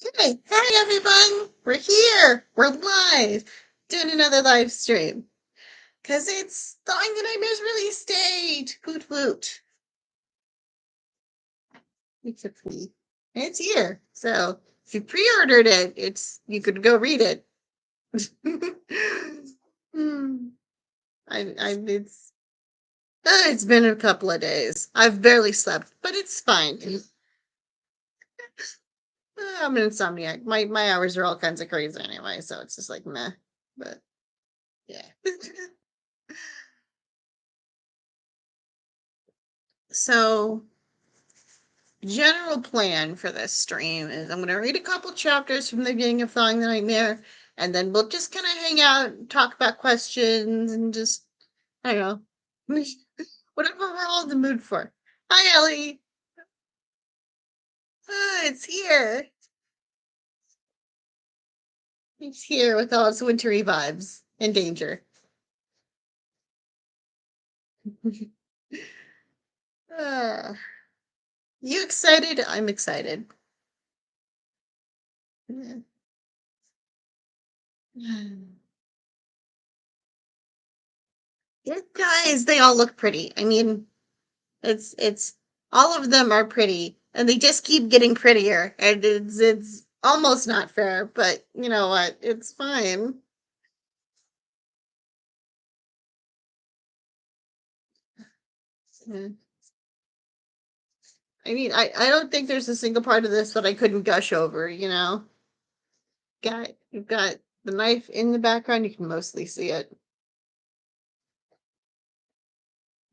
Okay, hey everyone, we're here. We're live doing another live stream because it's Thawing the Nightmare's release date. Woot woot! Except me. It's here. So if you pre-ordered it, you could go read it. Hmm. It's been a couple of days. I've barely slept, but it's fine. I'm an insomniac. My hours are all kinds of crazy anyway, so it's just like meh. But yeah. So, general plan for this stream is I'm going to read a couple chapters from the beginning of Thawing the Nightmare, and then we'll just kind of hang out and talk about questions and just, I don't know, whatever we're all in the mood for. Hi, Ellie. It's here. It's here with all its wintry vibes and danger. uh, you excited? I'm excited. Yeah, guys, they all look pretty. I mean, it's all of them are pretty, and they just keep getting prettier, and it's almost not fair, but you know what? It's fine. Yeah. I mean, I don't think there's a single part of this that I couldn't gush over. You've got the knife in the background. You can mostly see it.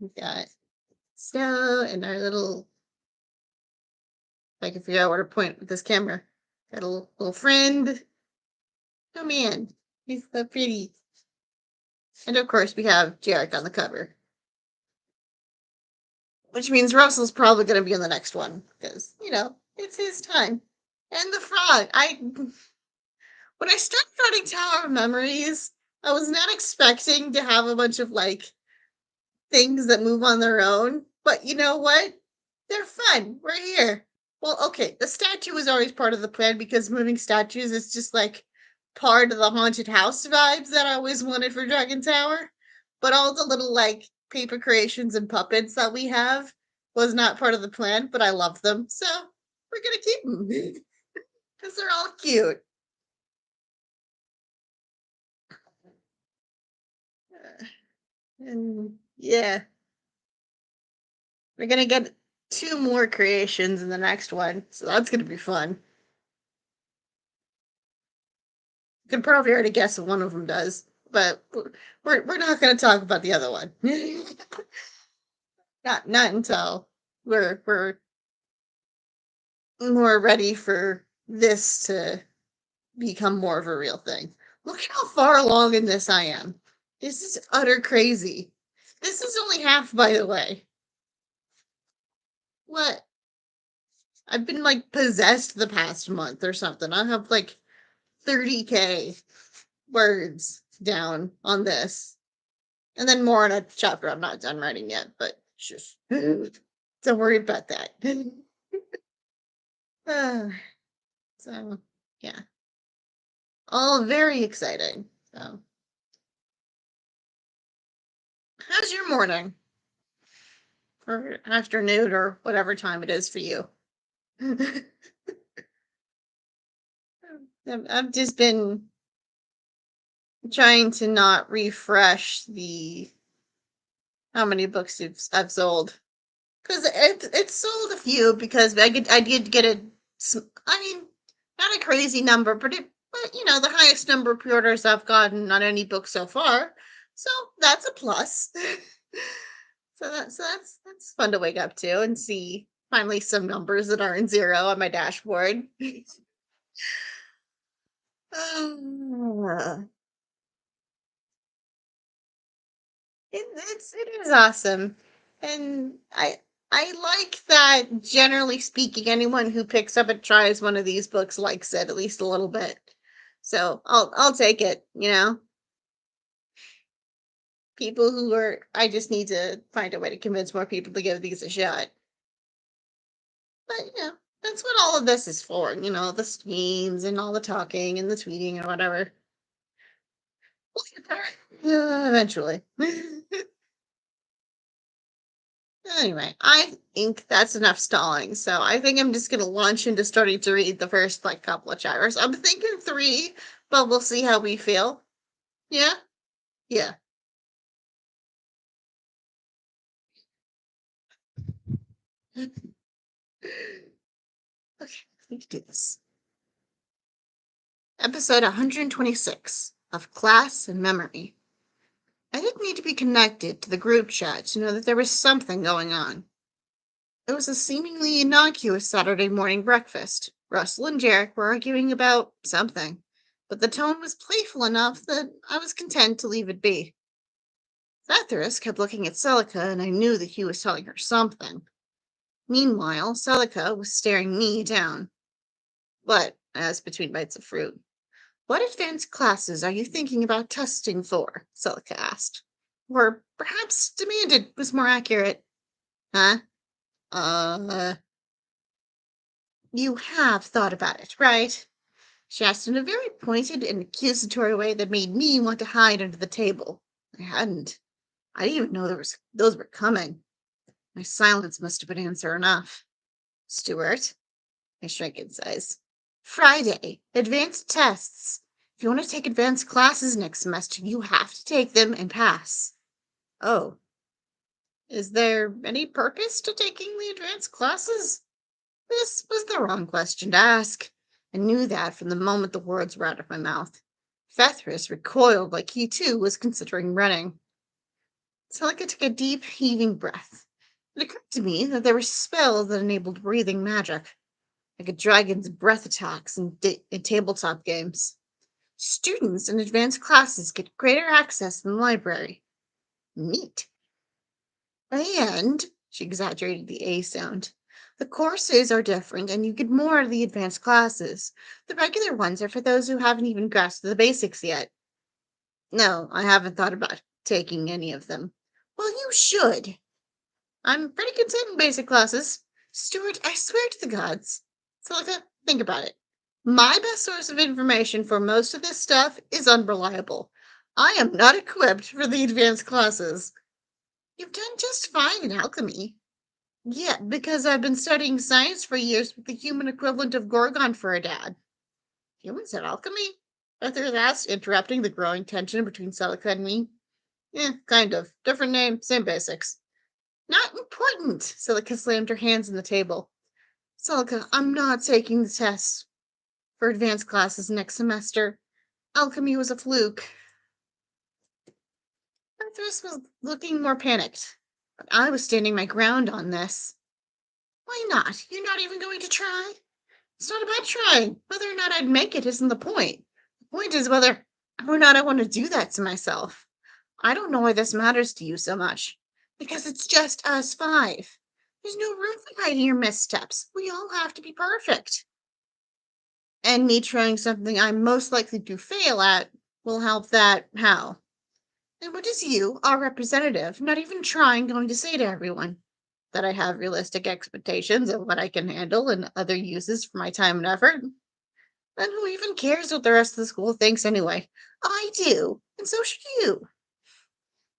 You've got snow and our little. If I can figure out where to point with this camera. Got a little friend. Oh man, he's so pretty. And of course, we have Jarek on the cover, which means Russell's probably going to be on the next one because it's his time. And the frog. When I started writing Tower of Memories, I was not expecting to have a bunch of things that move on their own. But you know what? They're fun. We're here. Well, okay, the statue was always part of the plan because moving statues is just part of the haunted house vibes that I always wanted for Dragon Tower. But all the little paper creations and puppets that we have was not part of the plan, but I love them. So we're gonna keep them because they're all cute. And yeah, we're gonna get two more creations in the next one, so that's gonna be fun. You can probably already guess what one of them does, but we're not gonna talk about the other one. Not until we're more ready for this to become more of a real thing. Look how far along in this I am. This is utter crazy. This is only half, by the way. What? I've been possessed the past month or something. I have 30K words down on this. And then more on a chapter I'm not done writing yet, but shush. Don't worry about that. So, yeah. All very exciting. So, how's your morning? Or afternoon or whatever time it is for you? I've just been trying to not refresh the how many books I've sold because it's sold a few because I did get I mean not a crazy number but the highest number of pre-orders I've gotten on any book so far, so that's a plus. So that's fun to wake up to and see finally some numbers that aren't zero on my dashboard. Ah, it is awesome, and I like that. Generally speaking, anyone who picks up and tries one of these books likes it at least a little bit. So I'll take it. People who are I just need to find a way to convince more people to give these a shot. But That's what all of this is for, the schemes and all the talking and the tweeting and whatever. We'll get there. Yeah, eventually. Anyway, I think that's enough stalling. So I think I'm just gonna launch into starting to read the first couple of chapters. I'm thinking three, but we'll see how we feel. Yeah? Yeah. Okay, we can do this. Episode 126 of Class and Memory. I didn't need to be connected to the group chat to know that there was something going on. It was a seemingly innocuous Saturday morning breakfast. Russell and Jarek were arguing about something, but the tone was playful enough that I was content to leave it be. Zathras kept looking at Celica, and I knew that he was telling her something. Meanwhile, Celica was staring me down. But, as between bites of fruit, what advanced classes are you thinking about testing for? Celica asked. Or perhaps demanded was more accurate. Huh? Uh, you have thought about it, right? She asked in a very pointed and accusatory way that made me want to hide under the table. I hadn't. I didn't even know those were coming. My silence must have been answer enough. Stuart, I shrank in size. Friday, advanced tests. If you want to take advanced classes next semester, you have to take them and pass. Oh, is there any purpose to taking the advanced classes? This was the wrong question to ask. I knew that from the moment the words were out of my mouth. Fethris recoiled like he too was considering running. Celica took a deep, heaving breath. It occurred to me that there were spells that enabled breathing magic, like a dragon's breath attacks in tabletop games. Students in advanced classes get greater access in the library. Neat. And, she exaggerated the A sound, the courses are different and you get more of the advanced classes. The regular ones are for those who haven't even grasped the basics yet. No, I haven't thought about taking any of them. Well, you should. I'm pretty content in basic classes. Stuart, I swear to the gods. Celica, think about it. My best source of information for most of this stuff is unreliable. I am not equipped for the advanced classes. You've done just fine in alchemy. Yeah, because I've been studying science for years with the human equivalent of Gorgon for a dad. Humans at alchemy? Arthur asked, interrupting the growing tension between Celica and me. Kind of. Different name, same basics. Not important. Celica slammed her hands on the table. Celica, I'm not taking the tests for advanced classes next semester. Alchemy was a fluke. Arthur was looking more panicked, but I was standing my ground on this. Why not? You're not even going to try? It's not about trying. Whether or not I'd make it isn't the point. The point is whether or not I want to do that to myself. I don't know why this matters to you so much. Because it's just us five. There's no room for hiding your missteps. We all have to be perfect. And me trying something I'm most likely to fail at will help that how? And what is you, our representative, not even trying going to say to everyone? That I have realistic expectations of what I can handle and other uses for my time and effort? Then who even cares what the rest of the school thinks anyway? I do, and so should you.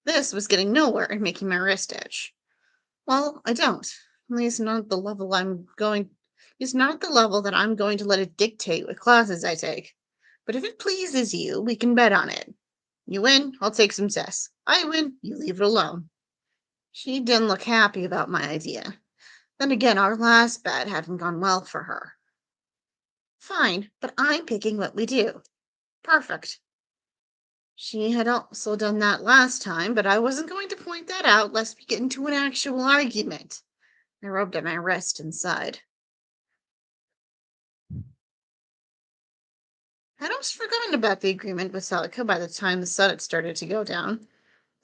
This was getting nowhere and making my wrist itch. Well, I don't. At least not at the level it's not at the level that I'm going to let it dictate what classes I take. But if it pleases you, we can bet on it. You win, I'll take some tests. I win, you leave it alone. She didn't look happy about my idea. Then again, our last bet hadn't gone well for her. Fine, but I'm picking what we do. Perfect. She had also done that last time, but I wasn't going to point that out lest we get into an actual argument. I rubbed at my wrist and sighed. I'd almost forgotten about the agreement with Celica by the time the sun had started to go down.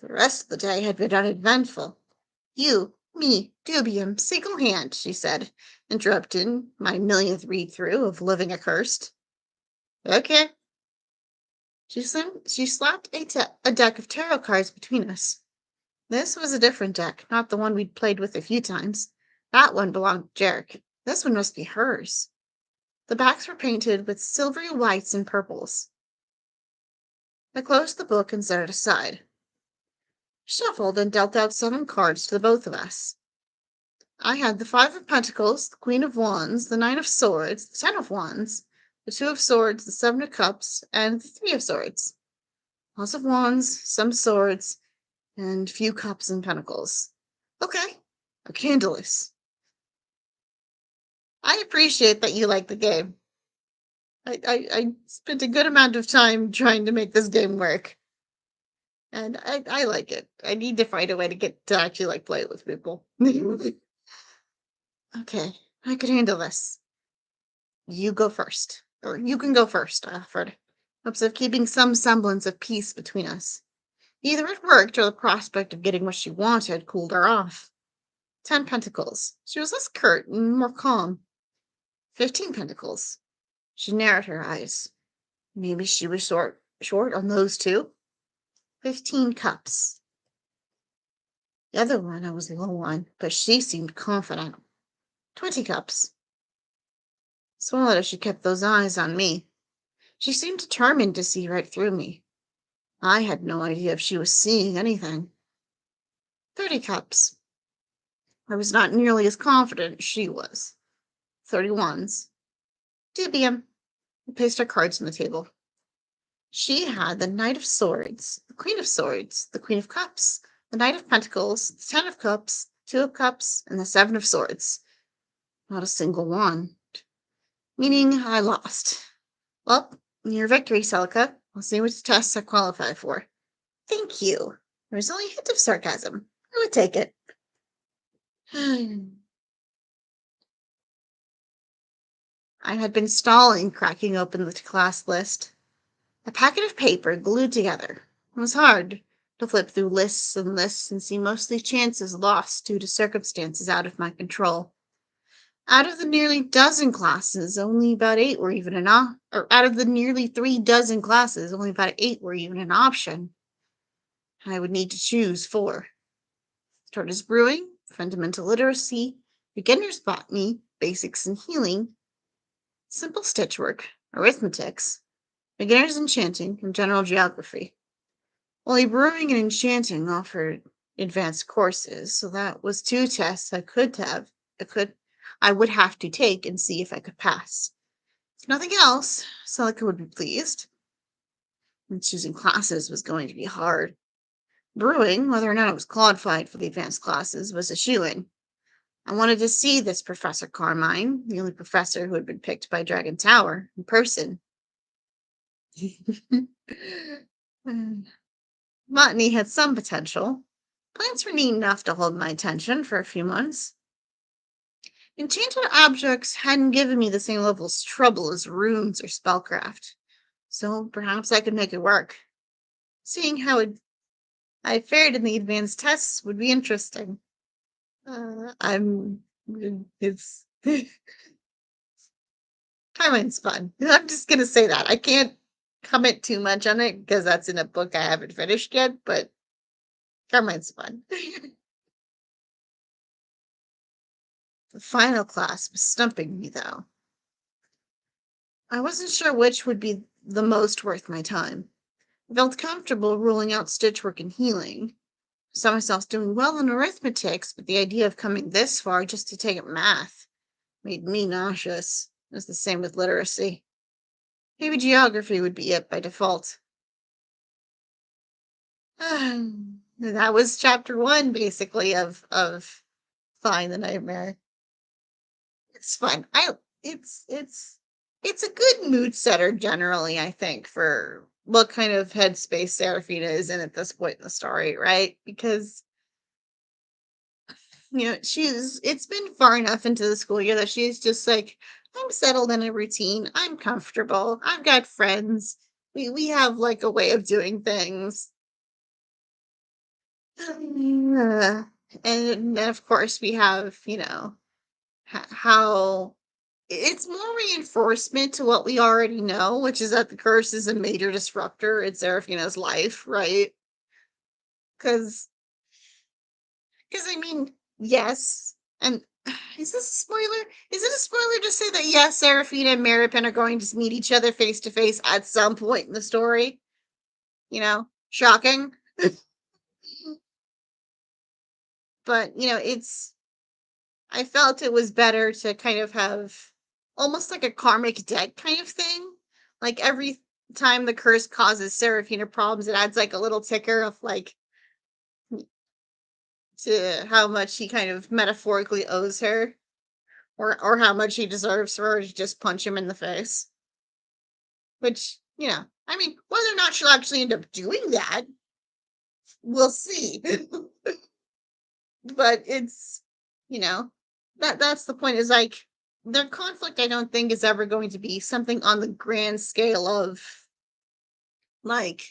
The rest of the day had been uneventful. You, me, Dubium, single hand, she said, interrupting my millionth read-through of Living Accursed. Okay. She slapped a deck of tarot cards between us. This was a different deck, not the one we'd played with a few times. That one belonged to Jarek. This one must be hers. The backs were painted with silvery whites and purples. I closed the book and set it aside, shuffled, and dealt out 7 cards to the both of us. I had the 5 of Pentacles, the Queen of Wands, the 9 of Swords, the 10 of Wands, the 2 of Swords, the 7 of Cups, and the 3 of Swords. Lots of wands, some swords, and few cups and pentacles. Okay, a candleless. I appreciate that you like the game. I spent a good amount of time trying to make this game work. And I like it. I need to find a way to get to actually like play it with people. Okay, I could handle this. You go first. Or you can go first, I offered, hopes of keeping some semblance of peace between us. Either it worked or the prospect of getting what she wanted cooled her off. 10 Pentacles. She was less curt and more calm. 15 Pentacles. She narrowed her eyes. Maybe she was short on those too. 15 Cups. The other one I was low on, but she seemed confident. 20 Cups. Swallowed as she kept those eyes on me. She seemed determined to see right through me. I had no idea if she was seeing anything. 30 Cups. I was not nearly as confident as she was. 31s. Dubium. I placed our cards on the table. She had the Knight of Swords, the Queen of Swords, the Queen of Cups, the Knight of Pentacles, the 10 of Cups, 2 of Cups, and the 7 of Swords. Not a single wand. Meaning I lost. Well, your victory, Celica. I'll see which tests I qualify for. Thank you. There was only a hint of sarcasm. I would take it. I had been stalling, cracking open the class list. A packet of paper glued together. It was hard to flip through lists and see mostly chances lost due to circumstances out of my control. Out of the nearly dozen classes, only about 8 were even or out of the nearly 3 dozen classes, only about 8 were even an option. I would need to choose 4. Starters brewing, fundamental literacy, beginner's botany, basics and healing, simple stitchwork, arithmetics, beginner's enchanting, and general geography. Only brewing and enchanting offered advanced courses, so that was 2 tests I would have to take and see if I could pass. If nothing else, Celica would be pleased. And choosing classes was going to be hard. Brewing, whether or not it was qualified for the advanced classes, was a shoo-in. I wanted to see this Professor Carmine, the only professor who had been picked by Dragon Tower, in person. Botany had some potential. Plants were neat enough to hold my attention for a few months. Enchanted objects hadn't given me the same level of trouble as runes or spellcraft, so perhaps I could make it work. Seeing how I fared in the advanced tests would be interesting. It's Carmine's fun. I'm just gonna say that. I can't comment too much on it because that's in a book I haven't finished yet, but Carmine's fun. The final class was stumping me, though. I wasn't sure which would be the most worth my time. I felt comfortable ruling out stitchwork and healing. I saw myself doing well in arithmetics, but the idea of coming this far just to take up math made me nauseous. It was the same with literacy. Maybe geography would be it by default. That was chapter 1, basically, of Thawing the Nightmare. It's fun. It's a good mood setter generally, I think, for what kind of headspace Seraphina is in at this point in the story, right? Because it's been far enough into the school year that she's just like, I'm settled in a routine. I'm comfortable. I've got friends. We have like a way of doing things. And then of course we have, how it's more reinforcement to what we already know, which is that the curse is a major disruptor in Seraphina's life, right? Because I mean, yes, and Is this a spoiler? Is it a spoiler to say that yes, Seraphina and Maripin are going to meet each other face to face at some point in the story? Shocking. But I felt it was better to kind of have almost like a karmic debt kind of thing. Like every time the curse causes Seraphina problems, it adds like a little ticker of like to how much he kind of metaphorically owes her, or how much he deserves for her to just punch him in the face. Which, I mean, whether or not she'll actually end up doing that, we'll see. But it's, you know, that's the point, is like their conflict I don't think is ever going to be something on the grand scale of like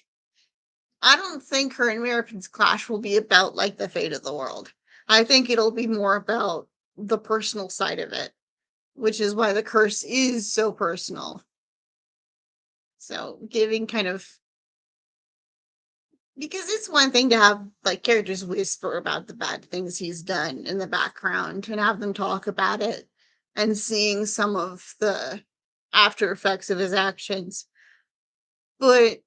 I don't think her and American's clash will be about like the fate of the world. I think it'll be more about the personal side of it, which is why the curse is so personal. So giving kind of because it's one thing to have like characters whisper about the bad things he's done in the background and have them talk about it and seeing some of the after effects of his actions. But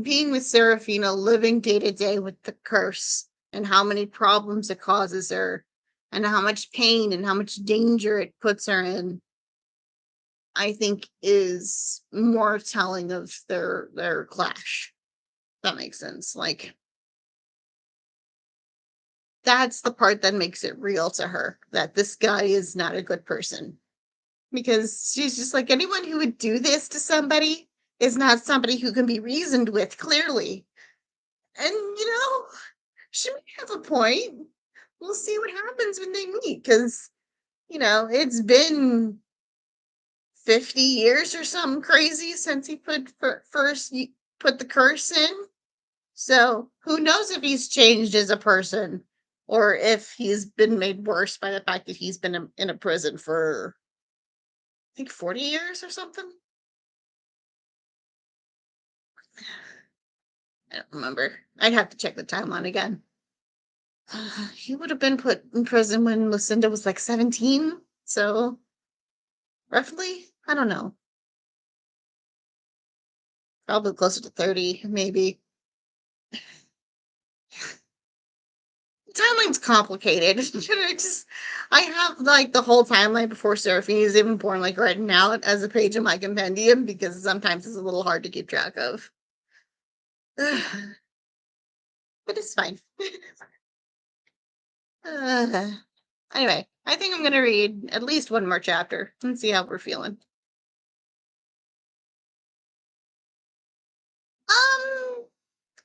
being with Seraphina, living day to day with the curse and how many problems it causes her and how much pain and how much danger it puts her in, I think is more telling of their clash. That makes sense. Like that's the part that makes it real to her, that this guy is not a good person. Because she's just like, anyone who would do this to somebody is not somebody who can be reasoned with, clearly. And, she may have a point. We'll see what happens when they meet. Because, it's been 50 years or something crazy since he first put the curse in. So who knows if he's changed as a person or if he's been made worse by the fact that he's been in a prison for, I think, 40 years or something. I don't remember. I'd have to check the timeline again. He would have been put in prison when Lucinda was like 17. So roughly, I don't know. Probably closer to 30, maybe. Timeline's complicated. I have like the whole timeline before Seraphine is even born, like written out as a page in my compendium because sometimes it's a little hard to keep track of. But it's fine. uh, anyway, I think I'm gonna read at least one more chapter and see how we're feeling.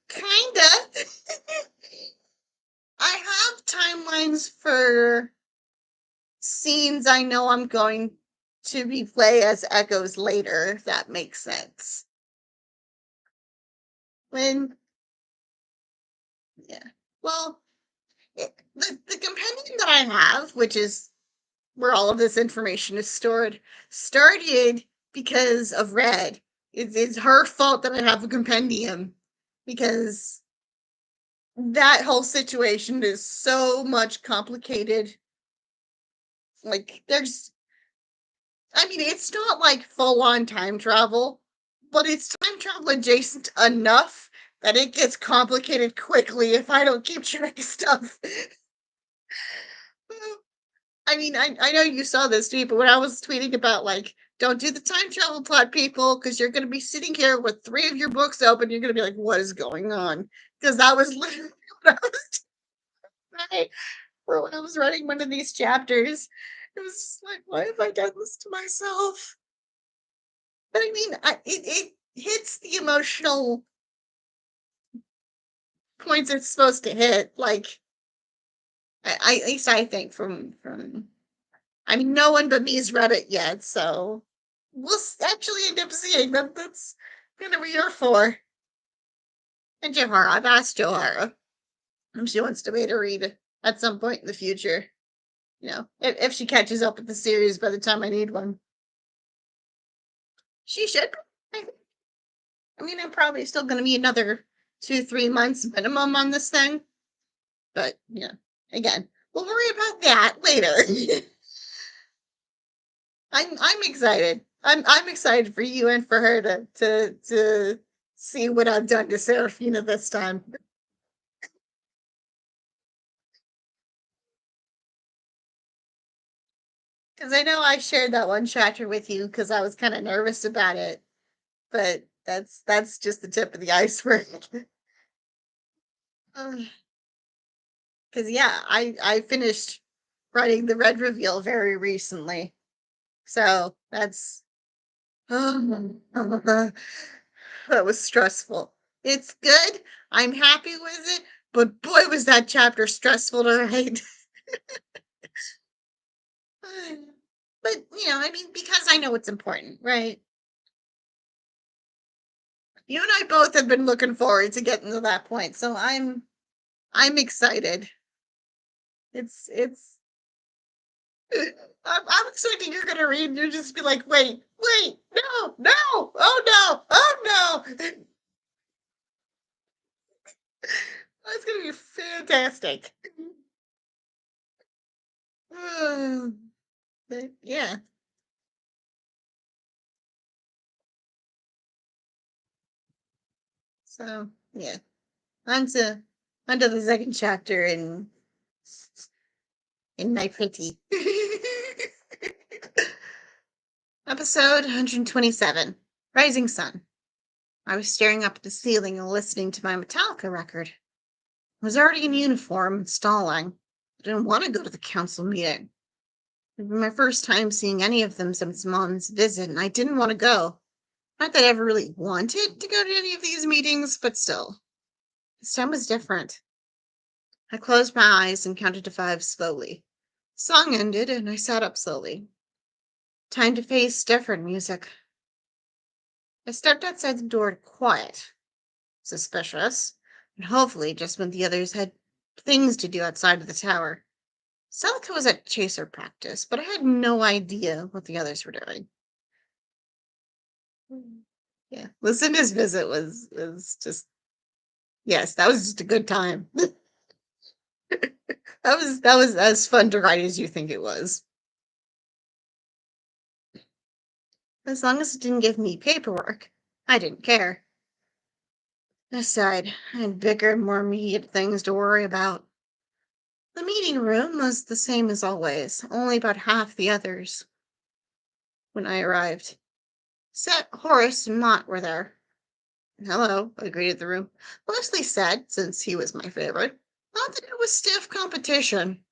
Kinda. I have timelines for scenes I know I'm going to replay as echoes later, if that makes sense. When, yeah. Well, the compendium that I have, which is where all of this information is stored, started because of Red. It's her fault that I have a compendium because that whole situation is so much complicated. Like, I mean, it's not like full on time travel, but it's time travel adjacent enough that it gets complicated quickly if I don't keep track of stuff. I mean, I know you saw this tweet, but when I was tweeting about like, don't do the time travel plot, people, because you're going to be sitting here with 3 of your books open, you're going to be like, what is going on? Because that was literally what I was doing for when I was writing one of these chapters. It was just like, why have I done this to myself? But I mean, it hits the emotional points it's supposed to hit. Like, at least I think from I mean, no one but me's read it yet, so we'll actually end up seeing that. That's gonna be your 4. And Johara, I've asked Johara if she wants to wait a read at some point in the future. If she catches up with the series by the time I need one, she should. I mean, I'm probably still gonna be another 2-3 months minimum on this thing, but again, We'll worry about that later. I'm excited. I'm excited for you and for her to see what I've done to Serafina this time. Because I know I shared that one chapter with you because I was kind of nervous about it, but that's just the tip of the iceberg. Because yeah, I finished writing the red reveal very recently, so that's that was stressful. It's good. I'm happy with it, but boy, was that chapter stressful to write. But I mean, because I know it's important, right? You and I both have been looking forward to getting to that point, so I'm excited. It's I'm expecting you're gonna read and you'll just be like, wait, no, no, oh no, oh no. That's gonna be fantastic. But yeah, so yeah, on to the second chapter in Night 50. Episode 127, Rising Sun. I was staring up at the ceiling and listening to my Metallica record. I was already in uniform and stalling. I didn't want to go to the council meeting. It was my first time seeing any of them since Mom's visit, and I didn't want to go. Not that I ever really wanted to go to any of these meetings, but still. This time was different. I closed my eyes and counted to 5 slowly. The song ended, and I sat up slowly. Time to face different music. I stepped outside the door to quiet. Suspicious, and hopefully just when the others had things to do outside of the tower. Celica was at chaser practice, but I had no idea what the others were doing. Yeah, Lucinda's visit was just yes, that was just a good time. That was as fun to write as you think it was. As long as it didn't give me paperwork, I didn't care. Aside, I had bigger, more immediate things to worry about. The meeting room was the same as always, only about half the others. When I arrived, Set, Horace, and Mott were there. Hello, I greeted the room. Mostly said, since he was my favorite. Not that it was stiff competition.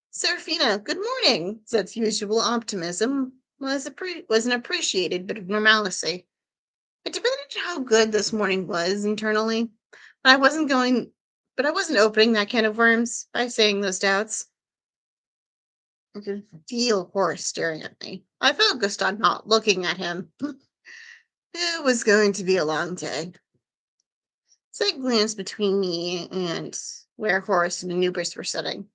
Serafina, good morning, Set's usual optimism was an appreciated bit of normalcy. It depended on how good this morning was internally. But I wasn't going but I wasn't opening that can of worms by saying those doubts. I could feel Horace staring at me. I focused on not looking at him. It was going to be a long day. So I glanced between me and where Horace and Anubis were sitting.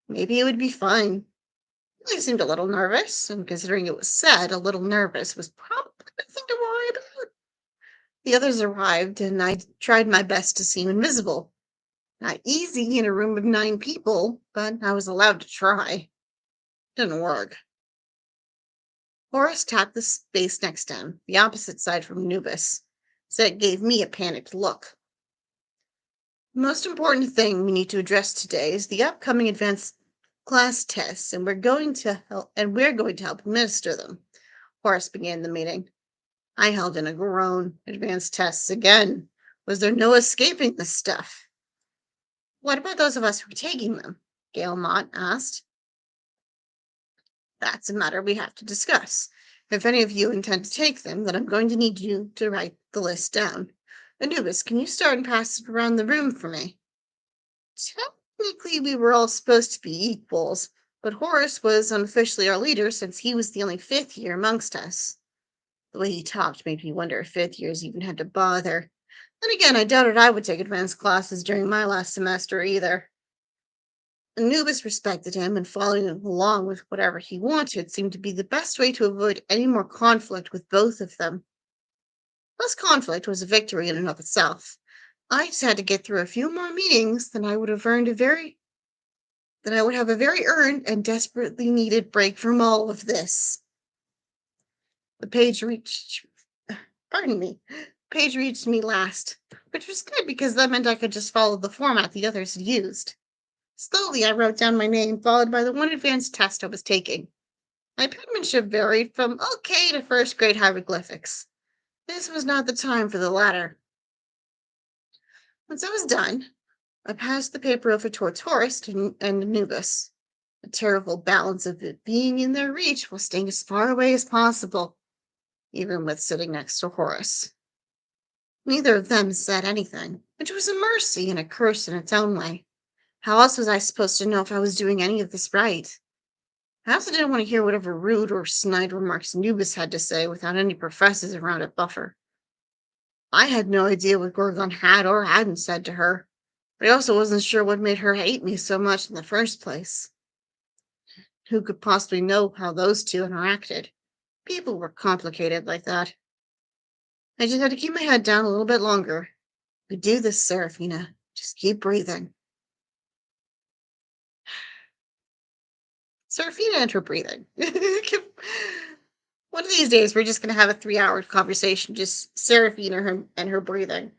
Maybe it would be fine. He seemed a little nervous, and considering it was said, a little nervous was probably the thing to worry about. The others arrived, and I tried my best to seem invisible. Not easy in a room of 9 people, but I was allowed to try. Didn't work. Horace tapped the space next to him, the opposite side from Anubis, so it gave me a panicked look. The most important thing we need to address today is the upcoming advanced class tests, and we're going to help administer them. Horace began the meeting. I held in a groan. Advanced tests again. Was there no escaping this stuff? What about those of us who are taking them? Gail Mott asked. That's a matter we have to discuss. If any of you intend to take them, then I'm going to need you to write the list down. Anubis, can you start and pass it around the room for me? Technically, we were all supposed to be equals, but Horace was unofficially our leader since he was the only 5th year amongst us. The way he talked made me wonder if 5th years even had to bother. Then again, I doubted I would take advanced classes during my last semester either. Anubis respected him, and following along with whatever he wanted seemed to be the best way to avoid any more conflict with both of them. Less conflict was a victory in and of itself. I just had to get through a few more meetings than I would have earned a very that I would have a very earned and desperately needed break from all of this. The page reached, pardon me, page reached me last, which was good because that meant I could just follow the format the others had used. Slowly, I wrote down my name, followed by the one advanced test I was taking. My penmanship varied from okay to first grade hieroglyphics. This was not the time for the latter. Once I was done, I passed the paper over to a tourist and Anubis. A terrible balance of it being in their reach while staying as far away as possible, even with sitting next to Horace. Neither of them said anything, which was a mercy and a curse in its own way. How else was I supposed to know if I was doing any of this right? I also didn't want to hear whatever rude or snide remarks Anubis had to say without any professors around at buffer. I had no idea what Gorgon had or hadn't said to her, but I also wasn't sure what made her hate me so much in the first place. Who could possibly know how those two interacted? People were complicated like that. I just had to keep my head down a little bit longer. We do this, Seraphina. Just keep breathing. Seraphina and her breathing. One of these days, we're just going to have a 3-hour conversation, just Seraphina and her breathing.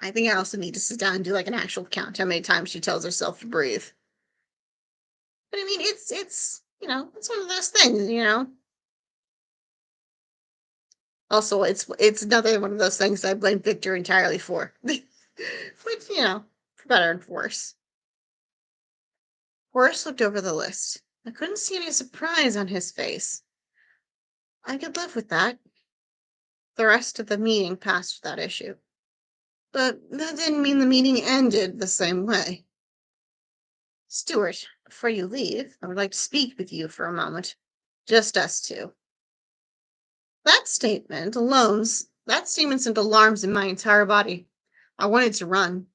I think I also need to sit down and do like an actual count how many times she tells herself to breathe. But I mean, it's it's one of those things. Also, it's another one of those things I blame Victor entirely for. Which, for better and for worse. Horace looked over the list. I couldn't see any surprise on his face. I could live with that. The rest of the meeting passed without issue. But that didn't mean the meeting ended the same way. Stuart, before you leave, I would like to speak with you for a moment. Just us two. That statement sent alarms in my entire body. I wanted to run.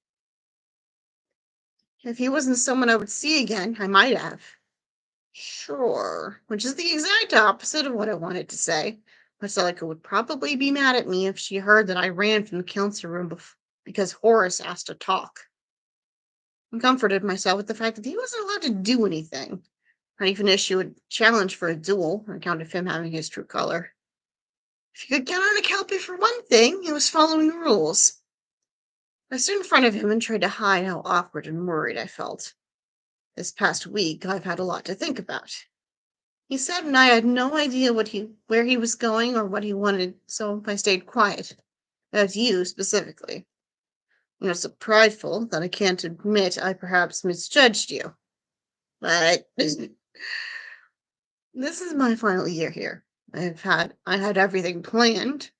If he wasn't someone I would see again, I might have. Sure, which is the exact opposite of what I wanted to say. Marcelica would probably be mad at me if she heard that I ran from the council room because Horace asked to talk. I comforted myself with the fact that he wasn't allowed to do anything, not even issue a challenge for a duel on account of him having his true color. If you could count on a Kelpie for one thing, it was following the rules. I stood in front of him and tried to hide how awkward and worried I felt. This past week, I've had a lot to think about. He said, and I had no idea where he was going or what he wanted, so I stayed quiet. About you specifically. So prideful that I can't admit I perhaps misjudged you. But this is my final year here. I had everything planned,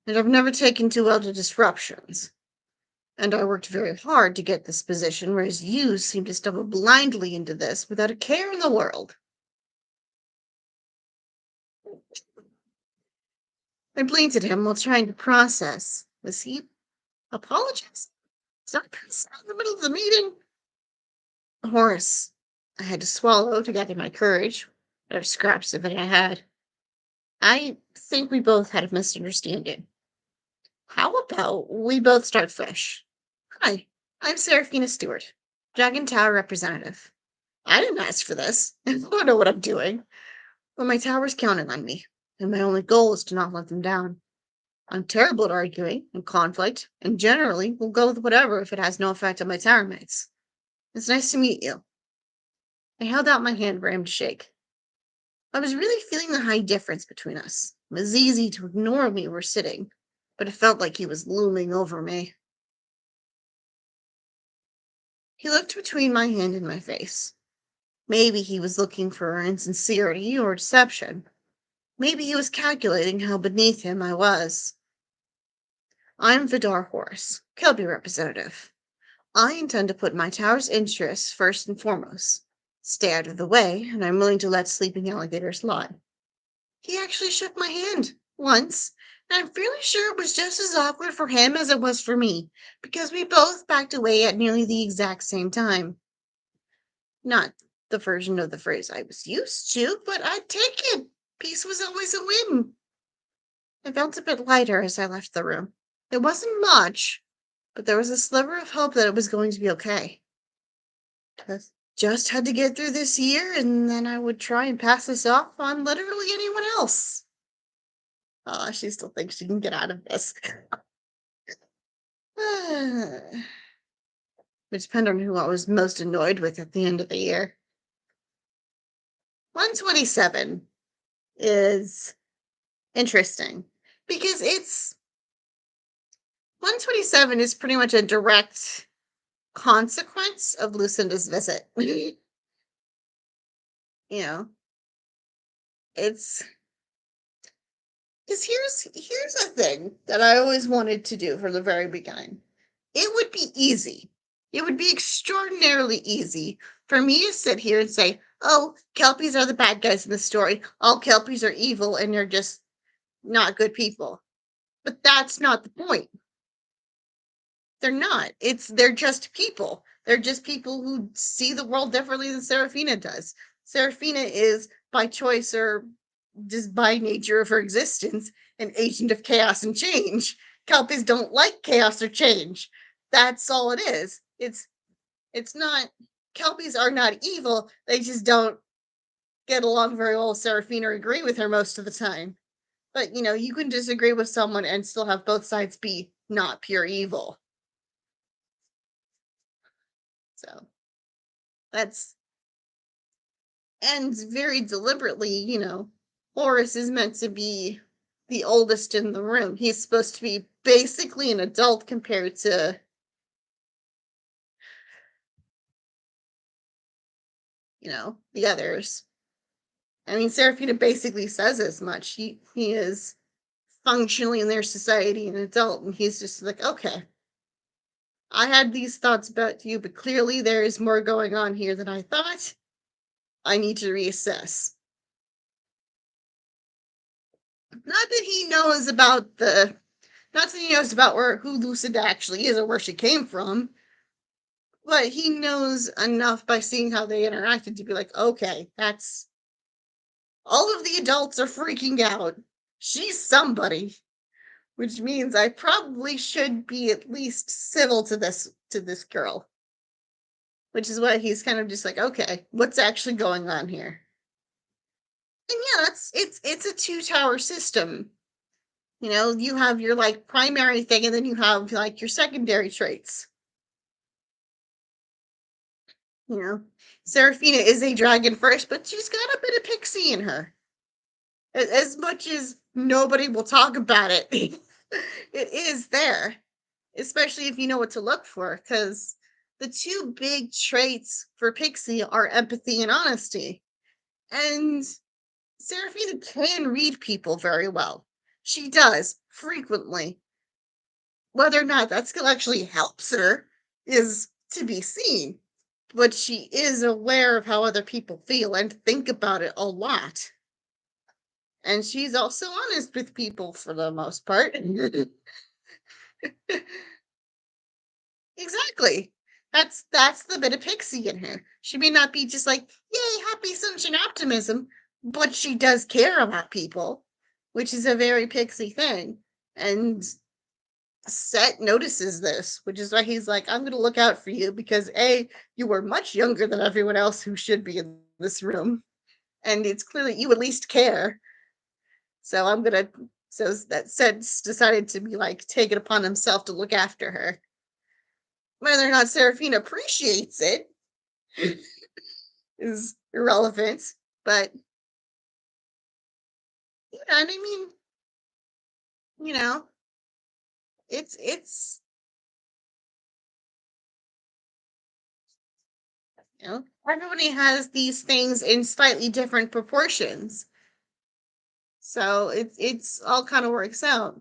and I've never taken too well to disruptions. And I worked very hard to get this position, whereas you seem to stumble blindly into this without a care in the world. I blinked at him while trying to process. Was he apologizing? Did I pass out in the middle of the meeting? Horace, I had to swallow to gather my courage, whatever scraps of it I had. I think we both had a misunderstanding. How about we both start fresh? Hi, I'm Seraphina Stewart, Dragon Tower representative. I didn't ask for this. I don't know what I'm doing. But my tower's counting on me, and my only goal is to not let them down. I'm terrible at arguing and conflict, and generally will go with whatever if it has no effect on my tower mates. It's nice to meet you. I held out my hand for him to shake. I was really feeling the high difference between us. It was easy to ignore when we were sitting, but it felt like he was looming over me. He looked between my hand and my face. Maybe he was looking for insincerity or deception. Maybe he was calculating how beneath him I was. I'm Vidar Horace, Kelby representative. I intend to put my tower's interests first and foremost. Stay out of the way, and I'm willing to let sleeping alligators lie. He actually shook my hand once, and I'm fairly sure it was just as awkward for him as it was for me, because we both backed away at nearly the exact same time. Not the version of the phrase I was used to, but I'd take it. Peace was always a win. I felt a bit lighter as I left the room. It wasn't much, but there was a sliver of hope that it was going to be okay. Just had to get through this year, and then I would try and pass this off on literally anyone else. She still thinks she can get out of this. Would depend on who I was most annoyed with at the end of the year. 127 is interesting because 127 is pretty much a direct consequence of Lucinda's visit. You know, it's because here's a thing that I always wanted to do from the very beginning. It would be easy. It would be extraordinarily easy for me to sit here and say, "Oh, Kelpies are the bad guys in the story. All Kelpies are evil, and they're just not good people." But that's not the point. They're not. They're just people. They're just people who see the world differently than Serafina does. Serafina is by choice or just by nature of her existence an agent of chaos and change. Kelpies don't like chaos or change. That's all it is. It's not Kelpies are not evil. They just don't get along very well with Serafina or agree with her most of the time. But you can disagree with someone and still have both sides be not pure evil. So that's and very deliberately, Horace is meant to be the oldest in the room. He's supposed to be basically an adult compared to, the others. I mean, Serafina basically says as much. He is functionally in their society an adult, and he's just like, okay, I had these thoughts about you, but clearly there is more going on here than I thought. I need to reassess. Not that he knows about who Lucinda actually is or where she came from, but he knows enough by seeing how they interacted to be like, okay, that's all of the adults are freaking out. She's somebody, which means I probably should be at least civil to this girl. Which is why he's kind of just like, okay, what's actually going on here? And yeah, it's a two-tower system. You have your like primary thing, and then you have like your secondary traits. You know, Serafina is a dragon first, but she's got a bit of pixie in her. As much as nobody will talk about it, it is there, especially if you know what to look for, because the two big traits for Pixie are empathy and honesty. And Serafina can read people very well. She does frequently. Whether or not that skill actually helps her is to be seen. But she is aware of how other people feel and think about it a lot. And she's also honest with people for the most part. Exactly. That's the bit of Pixie in her. She may not be just like, yay, happy sunshine optimism, but she does care about people, which is a very Pixie thing. And Set notices this, which is why he's like, I'm gonna look out for you because A, you were much younger than everyone else who should be in this room. And it's clear that you at least care. So that Set's decided to be like take it upon himself to look after her. Whether or not Seraphina appreciates it is irrelevant. But and I mean, you know, it's everybody has these things in slightly different proportions. So it's all kind of works out.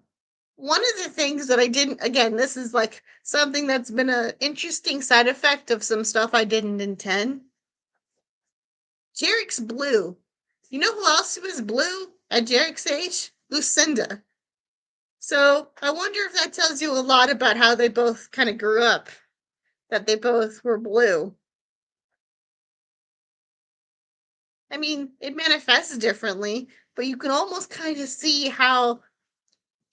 One of the things that I didn't again, this is like something that's been an interesting side effect of some stuff I didn't intend. Jarek's blue. You know who else was blue at Jarek's age? Lucinda. So I wonder if that tells you a lot about how they both kind of grew up, that they both were blue. I mean, it manifests differently, but you can almost kind of see how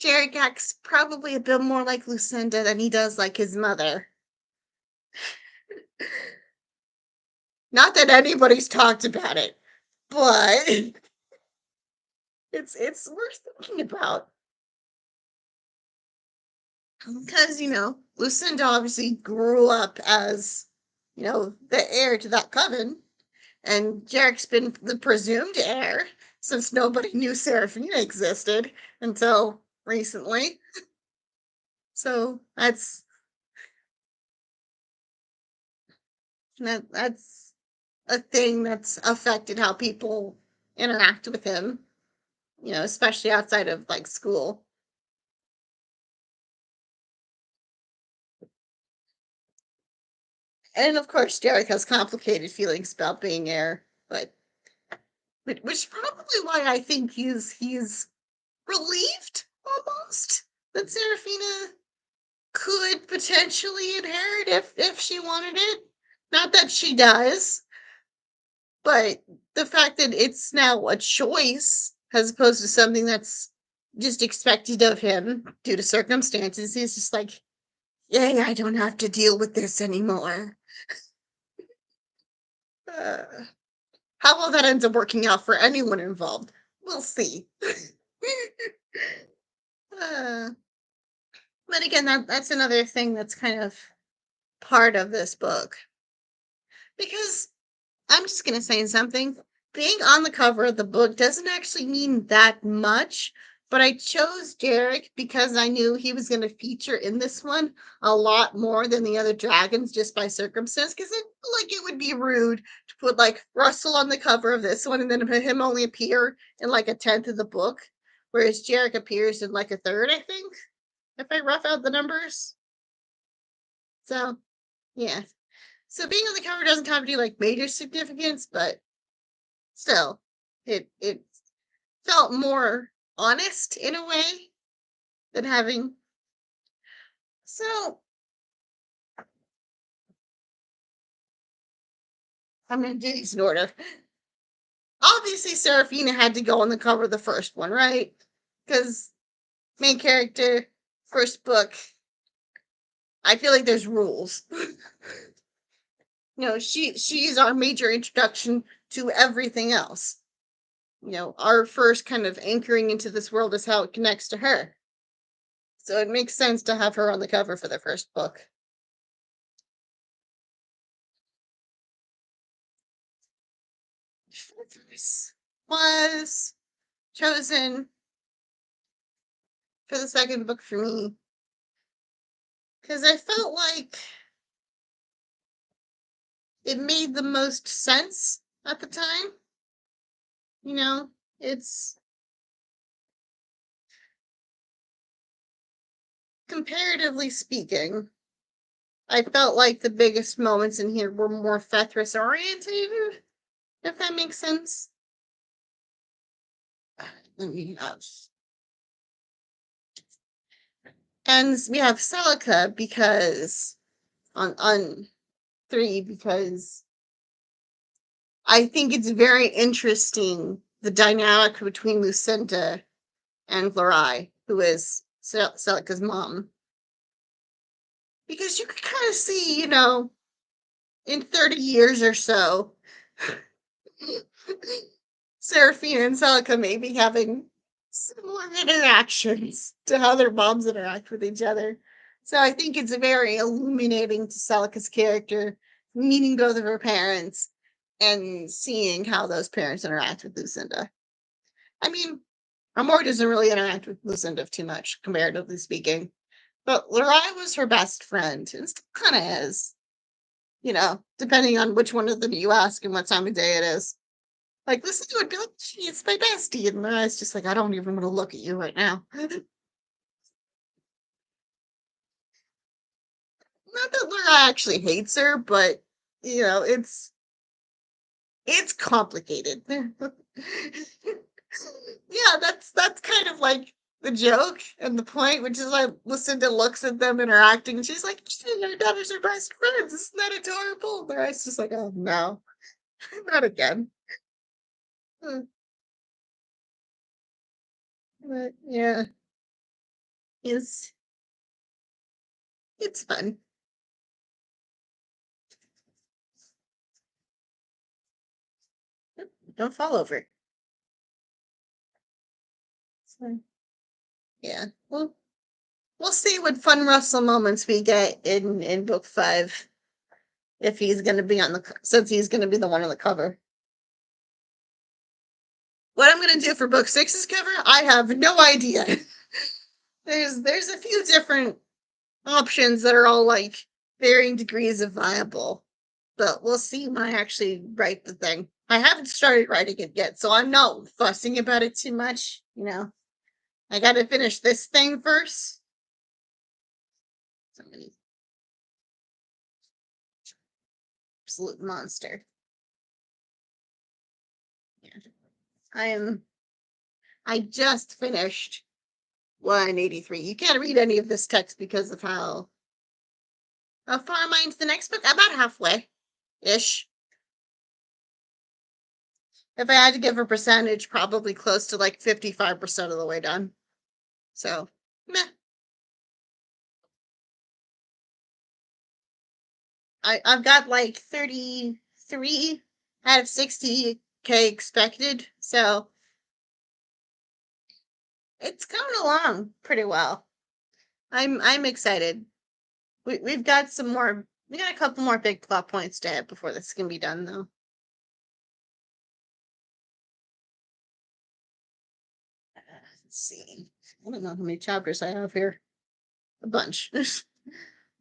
Jarek acts probably a bit more like Lucinda than he does like his mother. Not that anybody's talked about it, but it's worth thinking about because Lucinda obviously grew up as the heir to that coven, and Jarek's been the presumed heir since nobody knew Seraphina existed until recently. So that's a thing that's affected how people interact with him, especially outside of like school. And of course, Derek has complicated feelings about being heir, which is probably why I think he's relieved almost that Seraphina could potentially inherit if she wanted it. Not that she does, but the fact that it's now a choice as opposed to something that's just expected of him due to circumstances, he's just like, yay, I don't have to deal with this anymore. Uh, how well that ends up working out for anyone involved, we'll see. uh, but again, that's another thing that's kind of part of this book. Because I'm just going to say something. Being on the cover of the book doesn't actually mean that much, but I chose Derek because I knew he was going to feature in this one a lot more than the other dragons just by circumstance. Because it would be rude to put like Russell on the cover of this one and then him only appear in like a tenth of the book, whereas Derek appears in like a third, I think, if I rough out the numbers. So, yeah. So being on the cover doesn't have any like major significance, but still, it felt more honest in a way than having. So I'm gonna do these in order. Obviously, Seraphina had to go on the cover of the first one, right? Because main character, first book. I feel like there's rules. She's our major introduction to everything else. Our first kind of anchoring into this world is how it connects to her. So it makes sense to have her on the cover for the first book. Was chosen for the second book for me because I felt like it made the most sense at the time. It's comparatively speaking, I felt like the biggest moments in here were more Fethris orientated, if that makes sense. Let me and we have Celica because on three because I think it's very interesting the dynamic between Lucinda and Florai, who is Celica's mom. Because you can kind of see, in 30 years or so, Seraphina and Celica may be having similar interactions to how their moms interact with each other. So I think it's very illuminating to Celica's character, meeting both of her parents and seeing how those parents interact with Lucinda. I mean, Amor doesn't really interact with Lucinda too much, comparatively speaking. But Lorai was her best friend, and still kind of is, depending on which one of them you ask and what time of day it is. Like, Lucinda would be like, gee, it's my bestie. And Lorai's just like, I don't even want to look at you right now. Not that Lorai actually hates her, but, it's complicated. Yeah, that's kind of like the joke and the point, which is like Lucinda looks at them interacting and she's like, your daughters are best friends. Isn't that adorable? But I was just like, oh no, not again. Hmm, but yeah, it's it's fun. Don't fall over. So, yeah. Well, we'll see what fun Russell moments we get in book 5. If he's going to be since he's going to be the one on the cover. What I'm going to do for book 6's cover, I have no idea. There's a few different options that are all like varying degrees of viable, but we'll see when I actually write the thing. I haven't started writing it yet, so I'm not fussing about it too much. I got to finish this thing first. Somebody, absolute monster. Yeah. I just finished 183. You can't read any of this text because of how far am I into the next book? About halfway ish. If I had to give a percentage, probably close to like 55% of the way done. So, meh. I've got like 33 out of 60K expected. So it's coming along pretty well. I'm excited. We've got we got a couple more big plot points to hit before this can be done though. Let's see. I don't know how many chapters I have here. A bunch.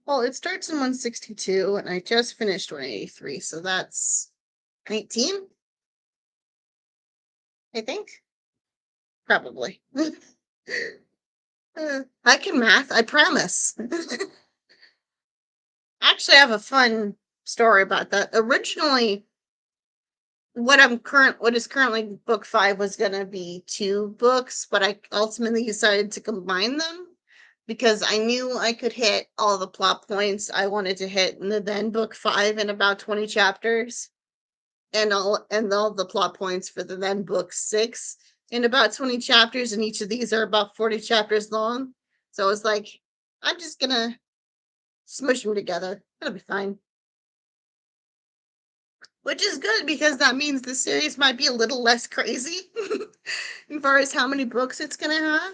Well, it starts in 162, and I just finished 183, so that's 19, I think. Probably. I can math, I promise. Actually, I have a fun story about that. Originally, what is currently book 5 was going to be 2 books, but I ultimately decided to combine them because I knew I could hit all the plot points I wanted to hit in the then book 5 in about 20 chapters, and all the plot points for the then book 6 in about 20 chapters, and each of these are about 40 chapters long. So I was like, I'm just gonna smush them together. It'll be fine. Which is good because that means the series might be a little less crazy as far as how many books it's gonna have.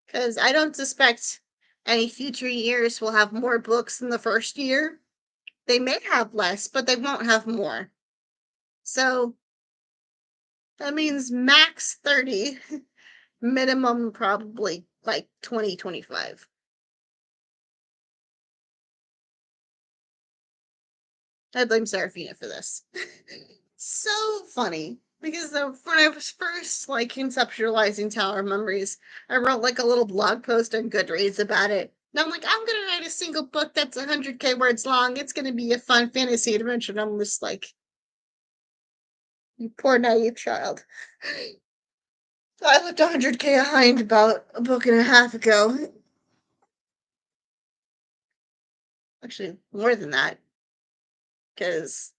Because I don't suspect any future years will have more books than the first year. They may have less, but they won't have more. So that means max 30, minimum probably like 20, 25. I blame Serafina for this. So funny because when I was first like conceptualizing Tower Memories, I wrote like a little blog post on Goodreads about it. And I'm like, I'm gonna write a single book that's 100K words long. It's gonna be a fun fantasy adventure. And I'm just like, you poor naive child. So I left 100K behind about a book and a half ago. Actually, more than that, because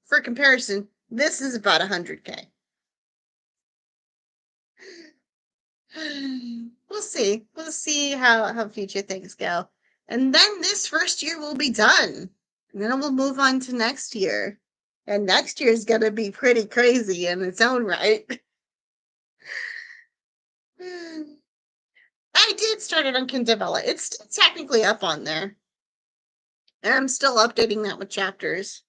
for comparison, this is about 100K. We'll see. We'll see how future things go. And then this first year will be done. And then we'll move on to next year. And next year is going to be pretty crazy in its own right. I did start it on Kindle. It's technically up on there. And I'm still updating that with chapters.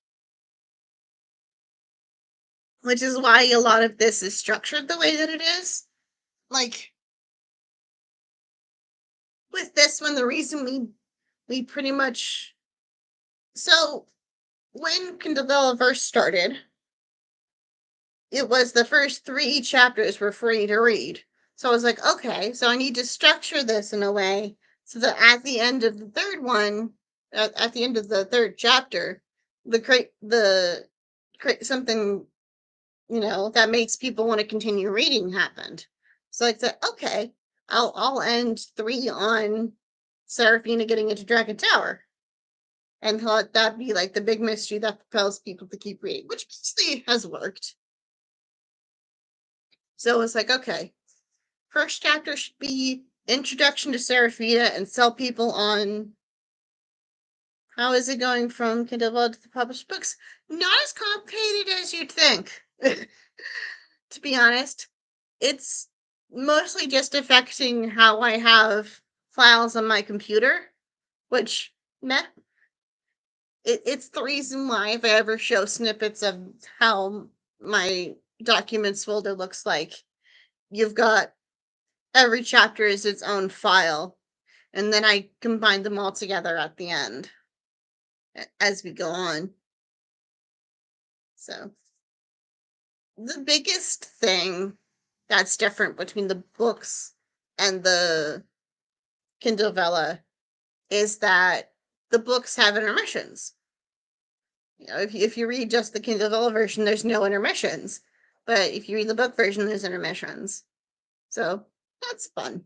Which is why a lot of this is structured the way that it is. Like, with this one, the reason we pretty much... So, when Kindle first started, it was the first 3 chapters were free to read. So I was like, okay, so I need to structure this in a way so that at the end of the third one, at the end of the third chapter, something that makes people want to continue reading happened. So I said, okay, I'll end 3 on Seraphina getting into Dragon Tower, and let that be like the big mystery that propels people to keep reading, which mostly has worked. So it's like, okay, first chapter should be introduction to Seraphina and sell people on How is it going from Kindle Vella to the published books? Not as complicated as you'd think. To be honest, it's mostly just affecting how I have files on my computer, which meh, it's the reason why if I ever show snippets of how my documents folder looks like, you've got every chapter is its own file, and then I combine them all together at the end as we go on. So the biggest thing that's different between the books and the Kindle Vella is that the books have intermissions. If you read just the Kindle Vella version, there's no intermissions. But if you read the book version, there's intermissions. So that's fun.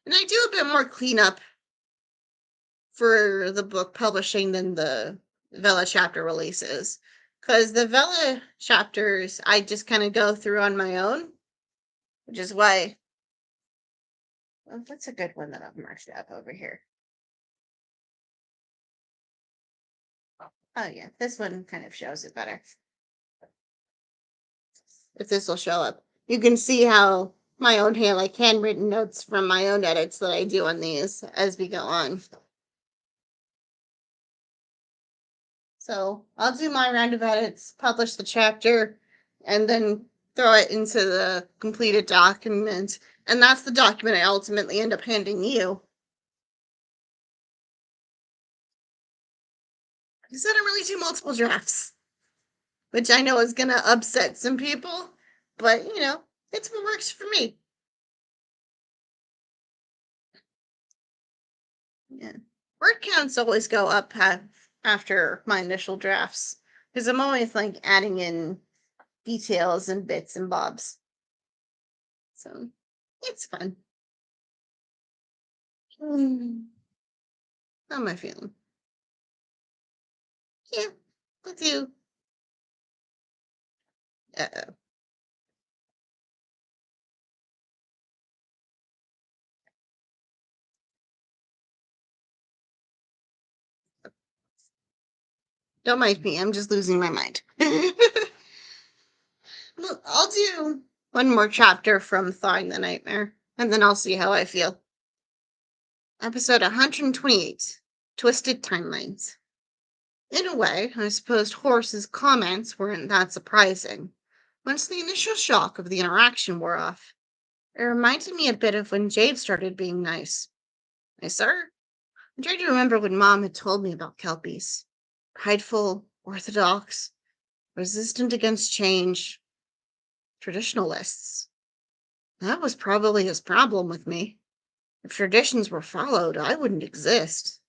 And I do a bit more cleanup for the book publishing than the Vella chapter releases. Because the Vella chapters, I just kind of go through on my own, which is why. Well, what's a good one that I've marked up over here? Oh, yeah, this one kind of shows it better. If this will show up, you can see how my own handwritten notes from my own edits that I do on these as we go on. So I'll do my round of edits, publish the chapter, and then throw it into the completed document. And that's the document I ultimately end up handing you. Because I don't really do multiple drafts, which I know is going to upset some people, but it's what works for me. Yeah. Word counts always go up after my initial drafts because I'm always like adding in details and bits and bobs. So it's fun. How am I feeling? Yeah, with you. Uh-oh. Don't mind me. I'm just losing my mind. Look, I'll do one more chapter from Thawing the Nightmare, and then I'll see how I feel. Episode 128, Twisted Timelines. In a way, I suppose Horace's comments weren't that surprising. Once the initial shock of the interaction wore off, it reminded me a bit of when Jade started being nice. Nicer? I tried to remember when Mom had told me about Kelpies. Prideful, orthodox, resistant against change, traditionalists. That was probably his problem with me. If traditions were followed, I wouldn't exist.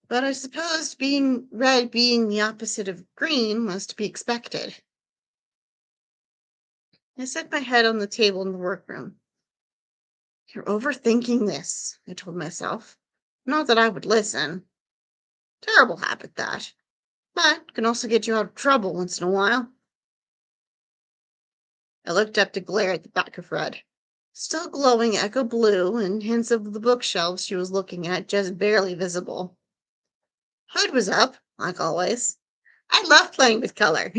But I suppose being red being the opposite of green must be expected. I set my head on the table in the workroom. You're overthinking this, I told myself. Not that I would listen. Terrible habit, that. But can also get you out of trouble once in a while. I looked up to glare at the back of Red. Still glowing echo blue and hints of the bookshelves she was looking at just barely visible. Hood was up, like always. I love playing with color.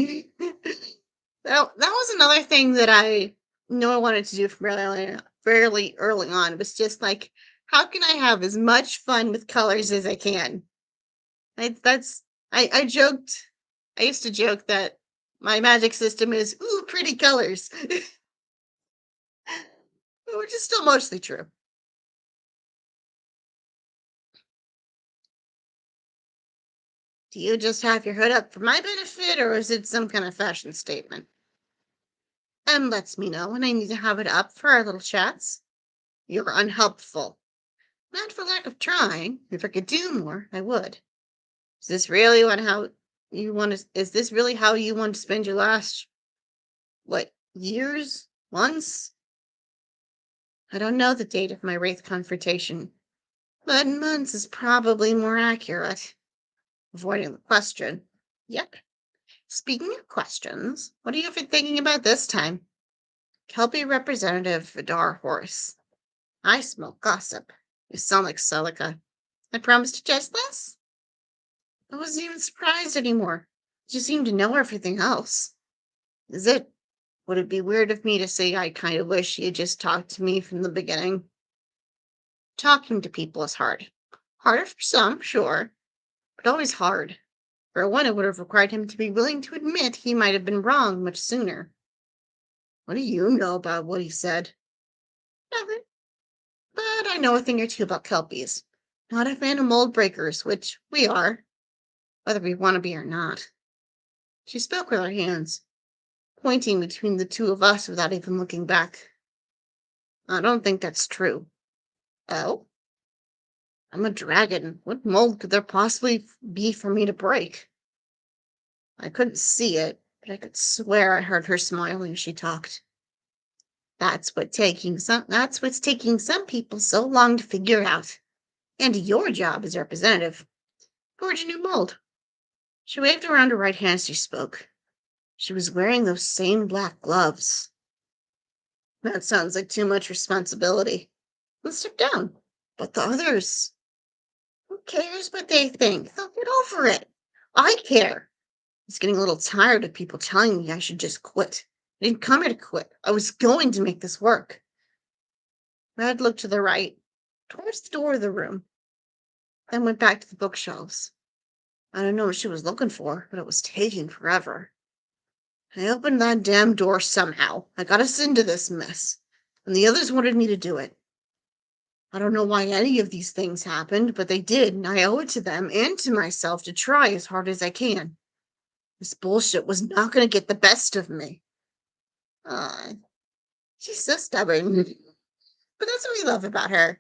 That was another thing that I know I wanted to do from fairly early on. It was just like, how can I have as much fun with colors as I can? I joked. I used to joke that my magic system is pretty colors, which is still mostly true. Do you just have your hood up for my benefit, or is it some kind of fashion statement? Lets me know when I need to have it up for our little chats. You're unhelpful. Not for lack of trying. If I could do more, I would. Is this really is this really how you want to spend your last, years? Months? I don't know the date of my wraith confrontation, but months is probably more accurate. Avoiding the question. Yep. Speaking of questions, what have you been thinking about this time? Kelpie Representative Vidar Horse. I smell gossip. You sound like Celica. I promise to just less. I wasn't even surprised anymore. She seemed to know everything else. Is it? Would it be weird of me to say I kind of wish she had just talked to me from the beginning? Talking to people is hard. Harder for some, sure, but always hard. For one, it would have required him to be willing to admit he might have been wrong much sooner. What do you know about what he said? Nothing, but I know a thing or two about Kelpies. Not a fan of mold breakers, which we are, whether we want to be or not. She spoke with her hands, pointing between the two of us without even looking back. I don't think that's true. Oh? I'm a dragon. What mold could there possibly be for me to break? I couldn't see it, but I could swear I heard her smiling as she talked. That's what's taking some people so long to figure out. And your job as representative. Forge a new mold. She waved around her right hand as she spoke. She was wearing those same black gloves. That sounds like too much responsibility. Let's step down. But the others, who cares what they think? They'll get over it. I care. It's getting a little tired of people telling me I should just quit. I didn't come here to quit. I was going to make this work. Red looked to the right, towards the door of the room, then went back to the bookshelves. I don't know what she was looking for, but it was taking forever. I opened that damn door somehow. I got us into this mess, and the others wanted me to do it. I don't know why any of these things happened, but they did, and I owe it to them and to myself to try as hard as I can. This bullshit was not going to get the best of me. Aw, she's so stubborn. But that's what we love about her.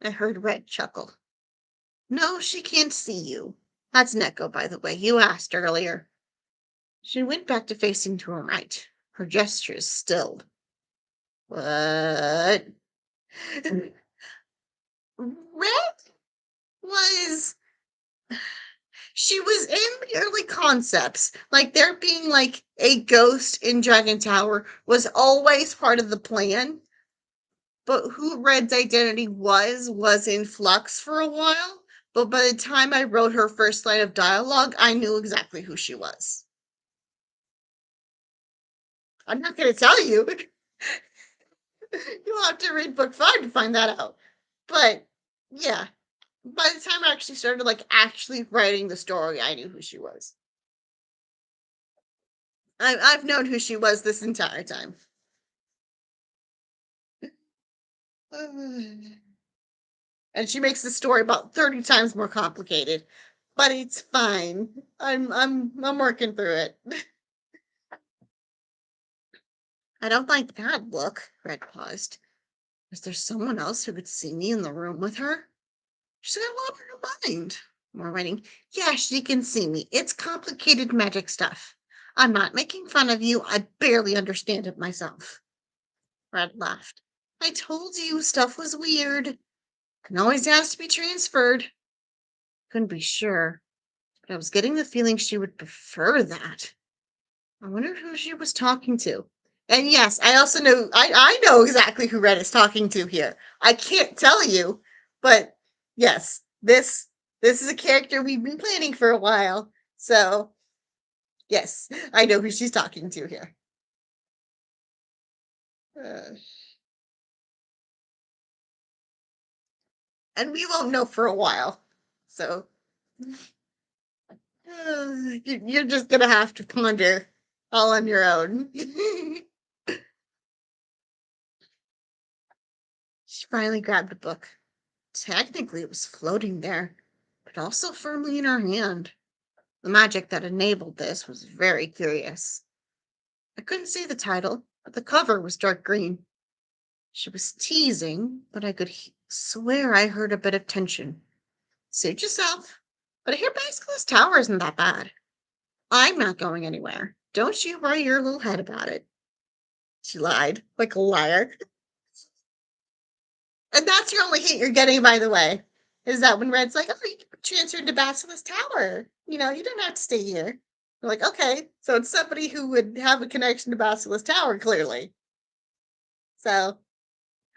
I heard Red chuckle. No, she can't see you. That's Neko, by the way. You asked earlier. She went back to facing to her right. Her gestures stilled. What? Red was she was in the early concepts. Like there being like a ghost in Dragon Tower was always part of the plan. But who Red's identity was in flux for a while. But by the time I wrote her first line of dialogue, I knew exactly who she was. I'm not going to tell you. You'll have to read book 5 to find that out. But yeah, by the time I actually started like actually writing the story, I knew who she was. I've known who she was this entire time. And she makes the story about 30 times more complicated. But it's fine. I'm working through it. I don't like that look, Red paused. Is there someone else who could see me in the room with her? She's got a lot on her mind. More writing. Yeah, she can see me. It's complicated magic stuff. I'm not making fun of you. I barely understand it myself. Red laughed. I told you stuff was weird. Can always ask to be transferred. Couldn't be sure, but I was getting the feeling she would prefer that. I wonder who she was talking to. And yes, I also know I know exactly who Red is talking to here. I can't tell you, but yes, this is a character we've been planning for a while. So yes, I know who she's talking to here. Uh, and we won't know for a while. So you're just gonna have to ponder all on your own. She finally grabbed a book. Technically, it was floating there, but also firmly in her hand. The magic that enabled this was very curious. I couldn't see the title, but the cover was dark green. She was teasing, but I could swear I heard a bit of tension. Suit yourself. But I hear Basilisk Tower isn't that bad. I'm not going anywhere. Don't you worry your little head about it. She lied, like a liar. And that's your only hint you're getting, by the way, is that when Red's like, oh, you can transfer to Basilisk Tower. You know, you don't have to stay here. You're like, okay, so it's somebody who would have a connection to Basilisk Tower, clearly. So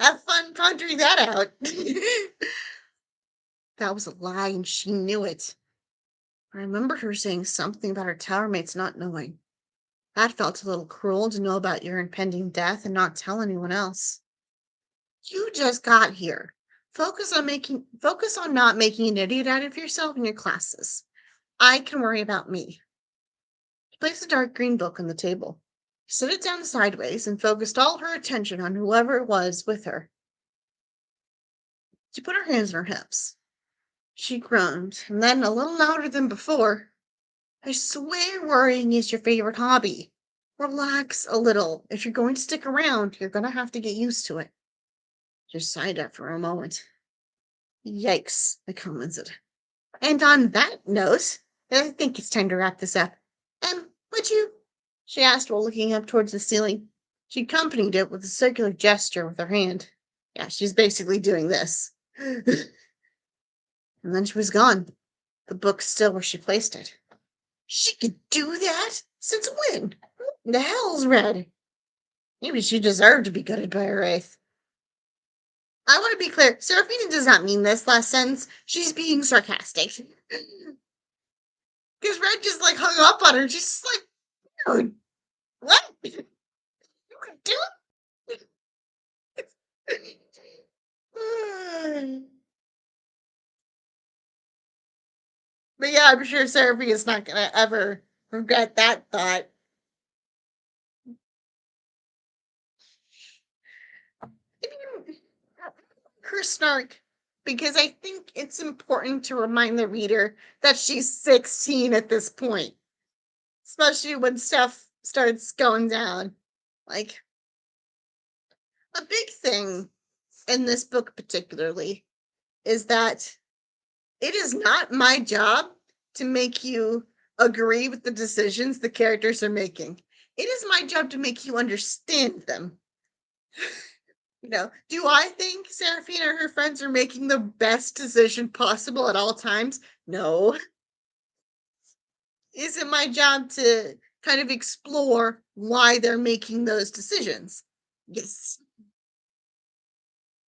have fun pondering that out. That was a lie, and she knew it. I remember her saying something about her tower mates not knowing. That felt a little cruel to know about your impending death and not tell anyone else. You just got here. Focus on not making an idiot out of yourself in your classes. I can worry about me. She placed a dark green book on the table. She set it down sideways and focused all her attention on whoever it was with her. She put her hands on her hips. She groaned, and then, a little louder than before, I swear worrying is your favorite hobby. Relax a little. If you're going to stick around, you're going to have to get used to it. She sighed after a moment. Yikes, I commented. And on that note, I think it's time to wrap this up. Would you? She asked while looking up towards the ceiling. She accompanied it with a circular gesture with her hand. Yeah, she's basically doing this. And then she was gone, the book still where she placed it. She could do that? Since when? What in the hell's red? Maybe she deserved to be gutted by her wraith. I want to be clear. Seraphina does not mean this last sentence. She's being sarcastic. Because Red just like hung up on her. She's just like, dude, what? You can do it? But yeah, I'm sure Seraphina's not going to ever regret that thought. Her snark, because I think it's important to remind the reader that she's 16 at this point, especially when stuff starts going down. Like, a big thing in this book, particularly, is that it is not my job to make you agree with the decisions the characters are making. It is my job to make you understand them. Do I think Seraphina and her friends are making the best decision possible at all times? No. Is it my job to kind of explore why they're making those decisions? Yes.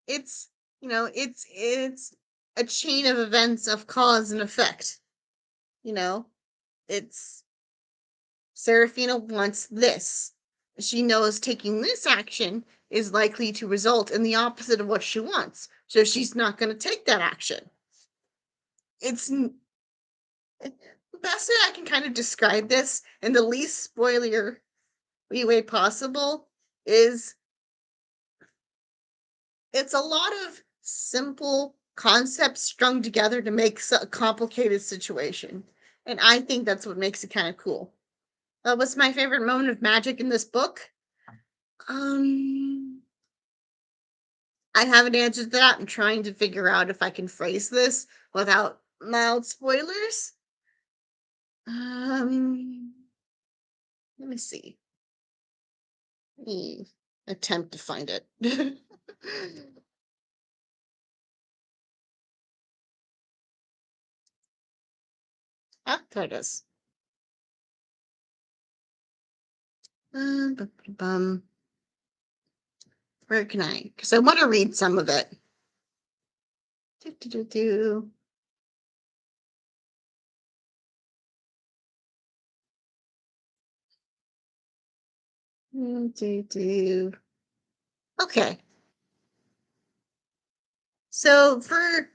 It's, it's a chain of events of cause and effect. It's Seraphina wants this. She knows taking this action is likely to result in the opposite of what she wants. So she's not going to take that action. It's the best way I can kind of describe this in the least spoiler way possible is it's a lot of simple concepts strung together to make a complicated situation. And I think that's what makes it kind of cool. What's my favorite moment of magic in this book? I haven't answered that. I'm trying to figure out if I can phrase this without mild spoilers. Let me see. Let me attempt to find it. There it is. Where can I? Because I want to read some of it. Do, do, do, do. Okay. So, for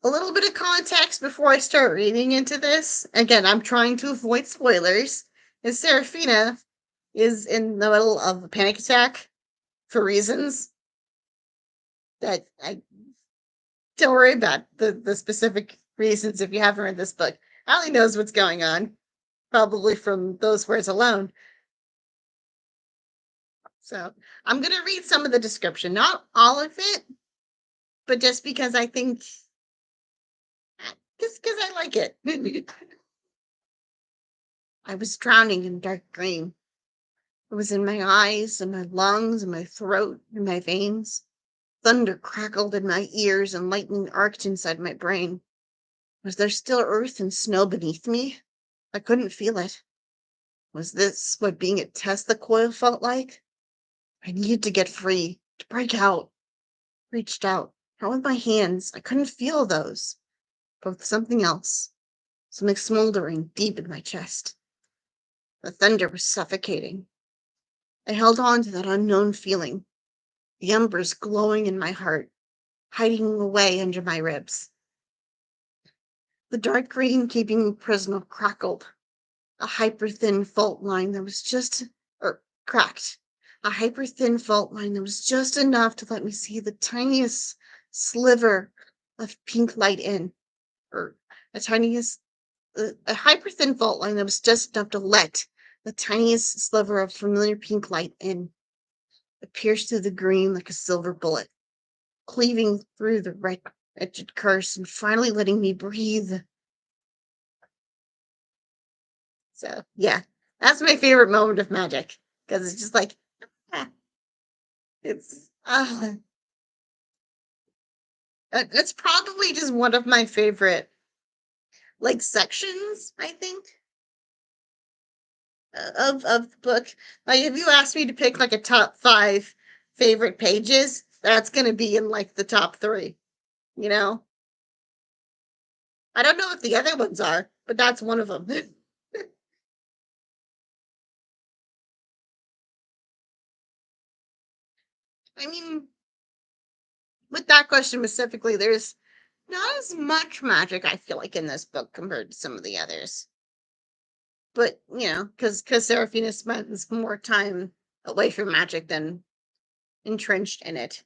a little bit of context before I start reading into this, again, I'm trying to avoid spoilers. Is Seraphina is in the middle of a panic attack for reasons that I don't worry about the specific reasons if you haven't read this book. Allie knows what's going on, probably from those words alone. So I'm going to read some of the description, not all of it, but just because I think, just because I like it. I was drowning in dark green. It was in my eyes and my lungs and my throat and my veins. Thunder crackled in my ears and lightning arced inside my brain. Was there still earth and snow beneath me? I couldn't feel it. Was this what being at Tesla Coil felt like? I needed to get free, to break out. Reached out. Not with my hands. I couldn't feel those. but with something else, something smoldering deep in my chest. The thunder was suffocating. I held on to that unknown feeling, the embers glowing in my heart, hiding away under my ribs. The dark green keeping me prisoner crackled, a hyper-thin fault line that was just, or cracked. A hyper-thin fault line that was just enough to let me see the tiniest sliver of pink light in, or a tiniest, a hyper-thin fault line that was just enough to let the tiniest sliver of familiar pink light in. It pierced through the green like a silver bullet, cleaving through the red edged curse and finally letting me breathe. So, yeah, that's my favorite moment of magic because it's just like, ah, it's, it's probably just one of my favorite, like, sections, I think, of the book. Like, if you asked me to pick like a top 5 favorite pages, that's going to be in like the top 3, you know? I don't know if the other ones are, but that's one of them. I mean, with that question specifically, there's not as much magic I feel like in this book compared to some of the others. But because Seraphina spends more time away from magic than entrenched in it,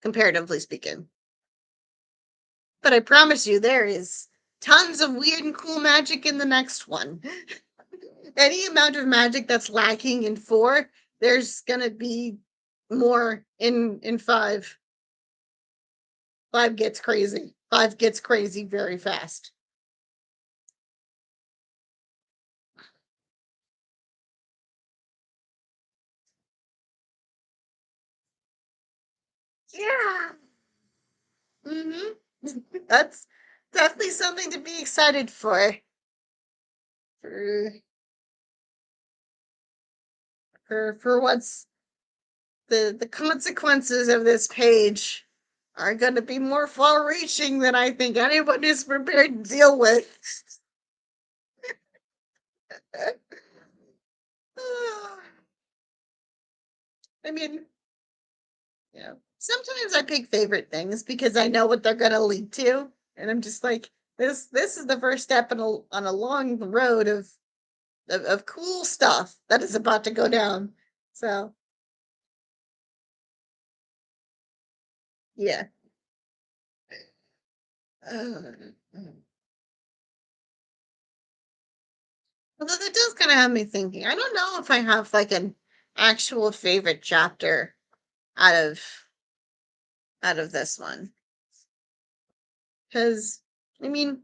comparatively speaking. But I promise you, there is tons of weird and cool magic in the next one. Any amount of magic that's lacking in 4, there's gonna be more in 5. 5 gets crazy. 5 gets crazy very fast. Yeah. hmm That's definitely something to be excited for for what's the consequences of this page are going to be more far-reaching than I think anyone is prepared to deal with. I mean, sometimes I pick favorite things because I know what they're going to lead to, and I'm just like, this is the first step on a long road of cool stuff that is about to go down. So yeah. Uh, Although that does kind of have me thinking. I don't know if I have like an actual favorite chapter out of this one. Because I mean,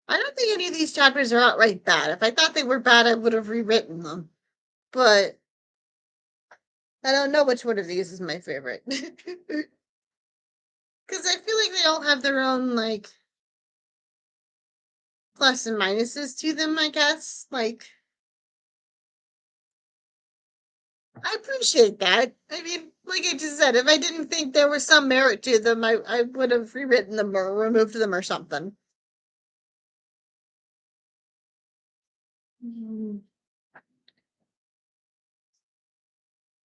I don't think any of these chapters are outright bad. If I thought they were bad, I would have rewritten them. But I don't know which one of these is my favorite. Because I feel like they all have their own like plus and minuses to them, I guess. Like I appreciate that. I mean, like I just said, if I didn't think there was some merit to them, I would have rewritten them or removed them or something. Mm,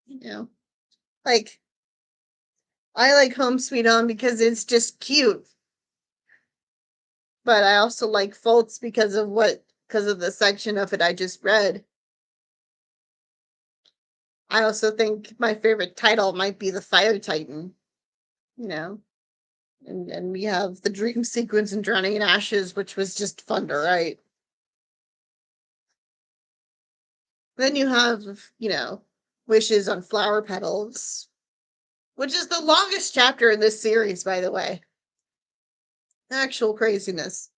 You know, like I like Home Sweet Home because it's just cute, but I also like Foltz because of the section of it I just read. I also think my favorite title might be the Fire Titan. You know, and we have the dream sequence in Drowning in Ashes, which was just fun to write. Then you have, Wishes on Flower Petals, which is the longest chapter in this series, by the way. Actual craziness.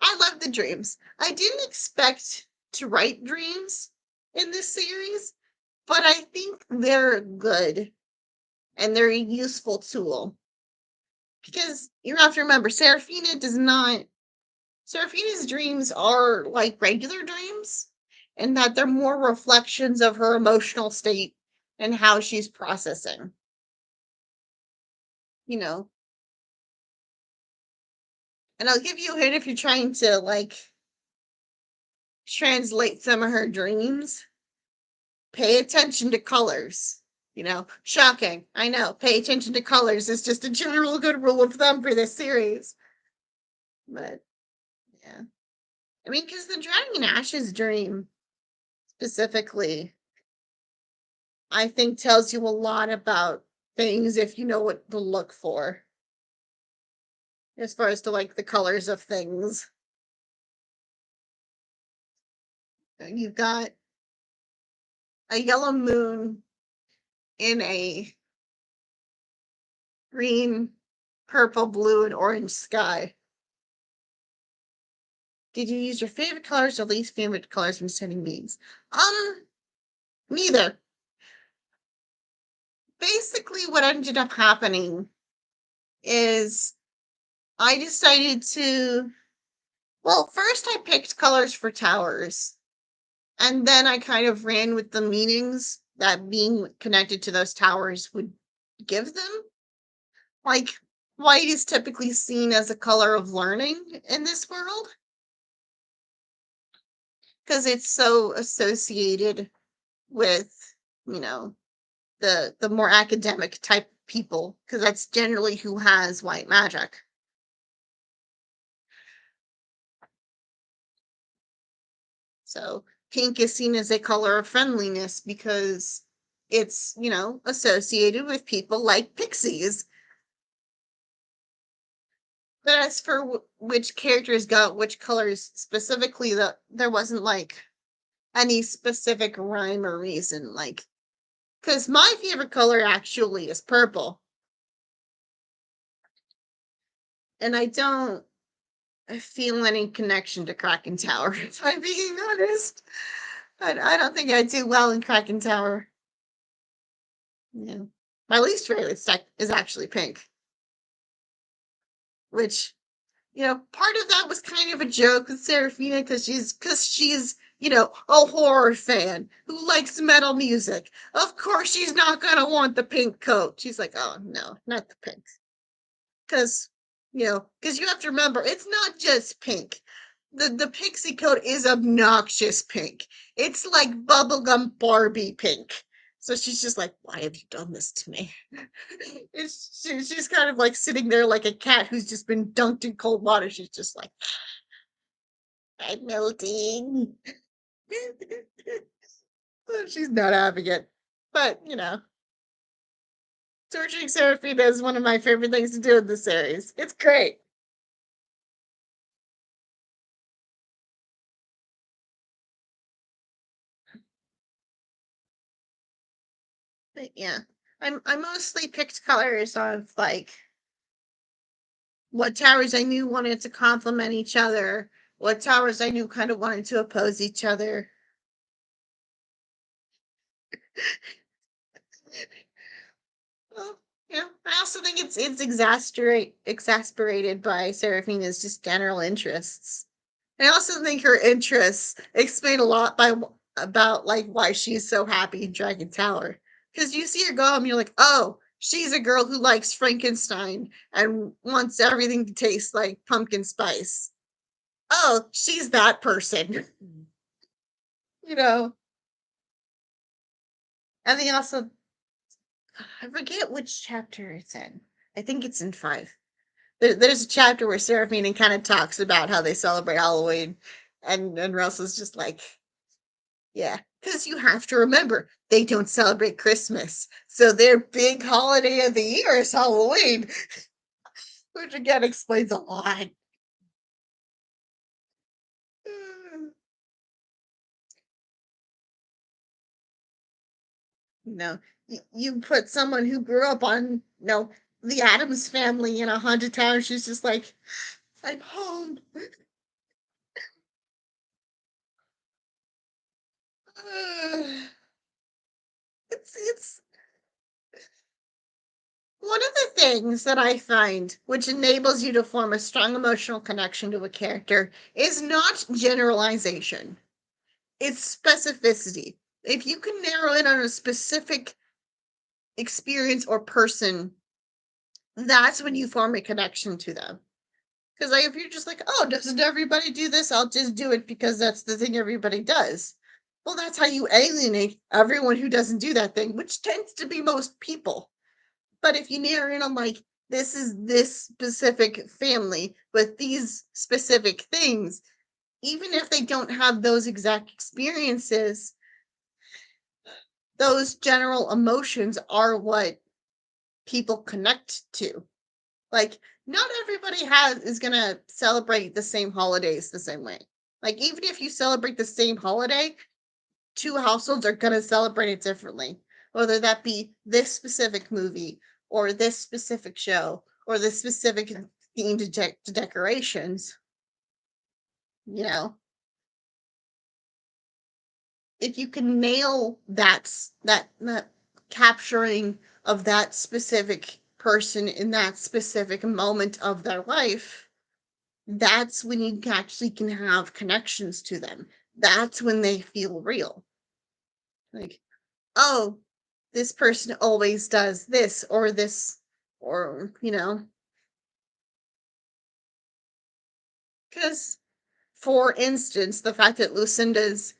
I love the dreams. I didn't expect to write dreams in this series, but I think they're good and they're a useful tool. Because you have to remember, Seraphina's dreams are like regular dreams, and that they're more reflections of her emotional state and how she's processing. You know, And I'll give you a hint if you're trying to like translate some of her dreams. Pay attention to colors. Shocking. I know. Pay attention to colors is just a general good rule of thumb for this series. But yeah. I mean, because the Drowning in Ashes dream specifically, I think tells you a lot about things if you know what to look for as far as to like the colors of things. You've got a yellow moon in a green, purple, blue, and orange sky. Did you use your favorite colors or least favorite colors when setting means? Neither. Basically, what ended up happening is I decided to. Well, first I picked colors for towers, and then I kind of ran with the meanings that being connected to those towers would give them. Like, white is typically seen as a color of learning in this world because it's so associated with, you know, the more academic type people, because that's generally who has white magic. So pink is seen as a color of friendliness because it's, associated with people like pixies. But as for which characters got which colors specifically, there wasn't like any specific rhyme or reason. Like, because my favorite color actually is purple. And I don't feel any connection to Kraken Tower, if I'm being honest. I don't think I do well in Kraken Tower. Yeah. My least favorite is actually pink, which, part of that was kind of a joke with Serafina because she's a horror fan who likes metal music. Of course she's not gonna want the pink coat. She's like, oh no, not the pink. Because because you have to remember it's not just pink. The pixie coat is obnoxious pink. It's like bubblegum Barbie pink. So she's just like, why have you done this to me? She's kind of like sitting there like a cat who's just been dunked in cold water. She's just like, I'm melting. She's not having it. But, torturing Seraphina is one of my favorite things to do in the series. It's great. But yeah. I mostly picked colors of like what towers I knew wanted to complement each other, what towers I knew kind of wanted to oppose each other. Well, I also think it's exasperated by Seraphina's just general interests. I also think her interests explain a lot about like why she's so happy in Dragon Tower. Because you see her go and you're like, oh, she's a girl who likes Frankenstein and wants everything to taste like pumpkin spice. Oh, she's that person. you know. And they also, I forget which chapter it's in. I think it's in 5. There's a chapter where Seraphine kind of talks about how they celebrate Halloween, and Russell's just like, yeah, because you have to remember they don't celebrate Christmas, so their big holiday of the year is Halloween, which again explains a lot. You put someone who grew up on the Adams Family in a haunted town. She's just like, I'm home. It's one of the things that I find which enables you to form a strong emotional connection to a character is not generalization. It's specificity. If you can narrow in on a specific experience or person, that's when you form a connection to them. Because like, if you're just like, oh, doesn't everybody do this? I'll just do it because that's the thing everybody does. Well, that's how you alienate everyone who doesn't do that thing, which tends to be most people. But if you narrow in on like, this is this specific family with these specific things, even if they don't have those exact experiences, those general emotions are what people connect to. Like, not everybody has is gonna celebrate the same holidays the same way. Like, even if you celebrate the same holiday, two households are gonna celebrate it differently. Whether that be this specific movie or this specific show or this specific themed decorations, you know, if you can nail that capturing of that specific person in that specific moment of their life, that's when you actually can have connections to them. That's when they feel real. Like, oh, this person always does this or this, or, because, for instance, the fact that Lucinda's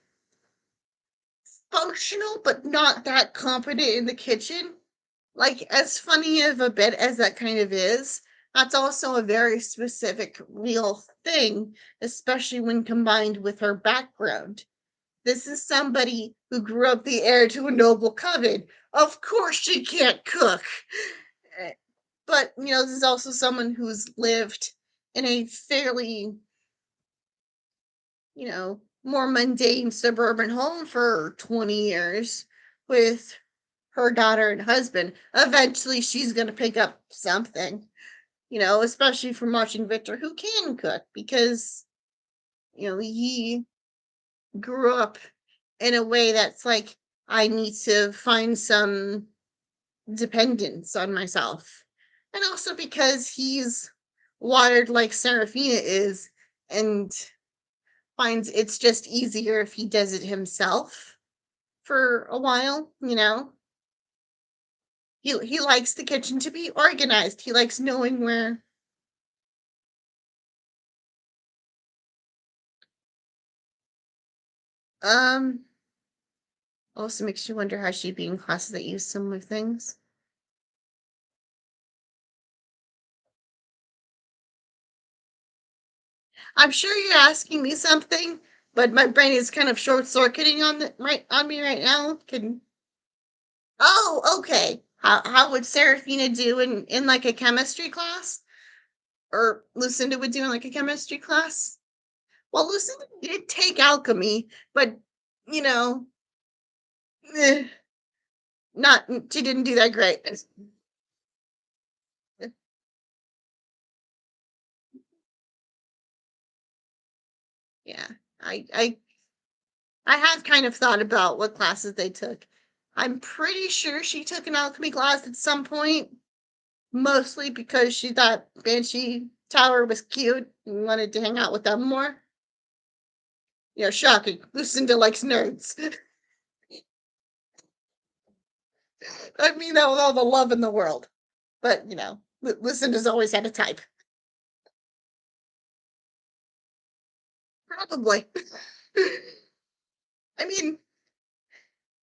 functional but not that competent in the kitchen, like, as funny of a bit as that kind of is, that's also a very specific, real thing, especially when combined with her background. This is somebody who grew up the heir to a noble coven. Of course she can't cook. Eh, But, this is also someone who's lived in a fairly, more mundane suburban home for 20 years with her daughter and husband. Eventually she's going to pick up something, especially from watching Victor, who can cook because, he grew up in a way that's like, I need to find some dependence on myself. And also because he's wired like Serafina is and finds it's just easier if he does it himself for a while, He likes the kitchen to be organized. He likes knowing where. Um Also makes you wonder how she'd be in classes that use similar things. I'm sure you're asking me something, but my brain is kind of short circuiting on me right now. Can Oh, okay. How would Serafina do in like a chemistry class? Or Lucinda would do in like a chemistry class? Well, Lucinda did take alchemy, but you know, eh, not she didn't do that great. Yeah. I I I have kind of thought about what classes they took. I'm pretty sure she took an alchemy class at some point, mostly because she thought Banshee Tower was cute and wanted to hang out with them more. Shocking. Lucinda likes nerds. I mean that with all the love in the world. But, Lucinda's always had a type. Probably. I mean,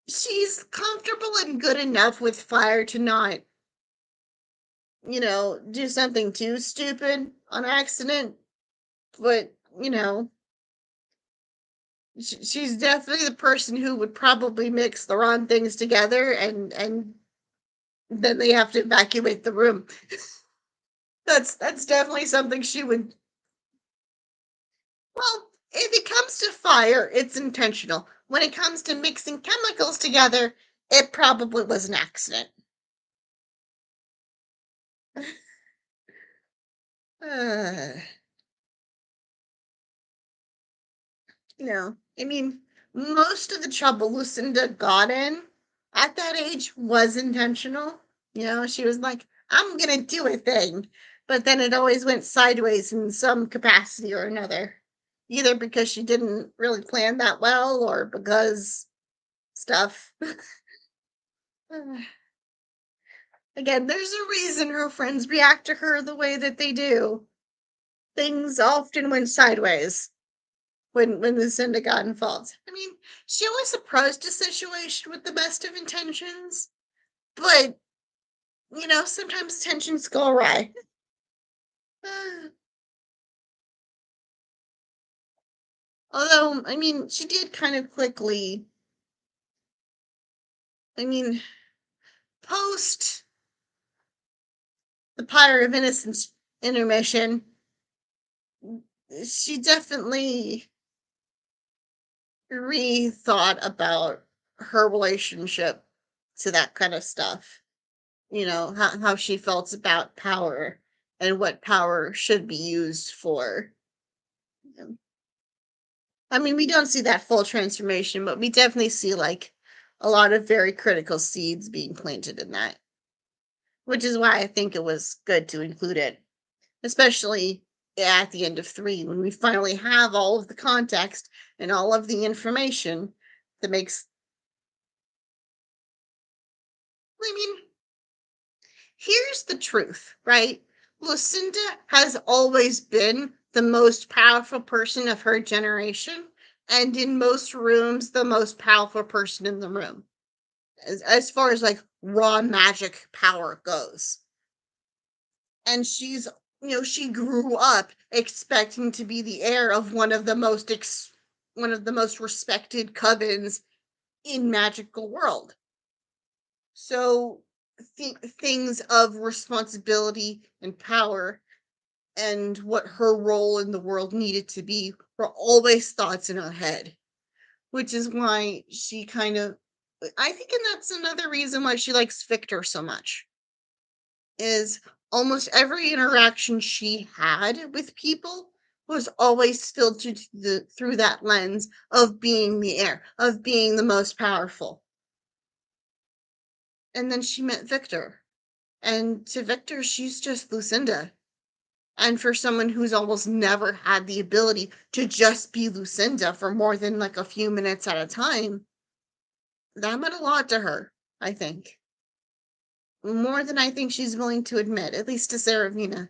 she's comfortable and good enough with fire to not, do something too stupid on accident. But, she's definitely the person who would probably mix the wrong things together and then they have to evacuate the room. That's definitely something she would. Well, if it comes to fire, it's intentional. When it comes to mixing chemicals together, it probably was an accident. uh, I mean, most of the trouble Lucinda got in at that age was intentional. She was like, I'm gonna do a thing. But then it always went sideways in some capacity or another. Either because she didn't really plan that well or because stuff. Again, there's a reason her friends react to her the way that they do. things often went sideways when Lucinda got involved. I mean, she always approached a situation with the best of intentions, but sometimes tensions go awry. Although, I mean, she did kind of quickly, I mean, post the Pyre of Innocence intermission, she definitely rethought about her relationship to that kind of stuff. How she felt about power and what power should be used for. Um, I mean, we don't see that full transformation, but we definitely see like a lot of very critical seeds being planted in that, which is why I think it was good to include it, especially at the end of three when we finally have all of the context and all of the information that makes. I mean, here's the truth, right? Lucinda has always been the most powerful person of her generation, and in most rooms, the most powerful person in the room, as far as like raw magic power goes. And she grew up expecting to be the heir of one of the most respected covens in magical world. So things of responsibility and power and what her role in the world needed to be were always thoughts in her head, which is why she kind of, I think, and that's another reason why she likes Victor so much, is almost every interaction she had with people was always filtered through that lens of being the heir, of being the most powerful. And then she met Victor. And to Victor, she's just Lucinda. And for someone who's almost never had the ability to just be Lucinda for more than like a few minutes at a time, that meant a lot to her, I think. More than I think she's willing to admit, at least to Saravina.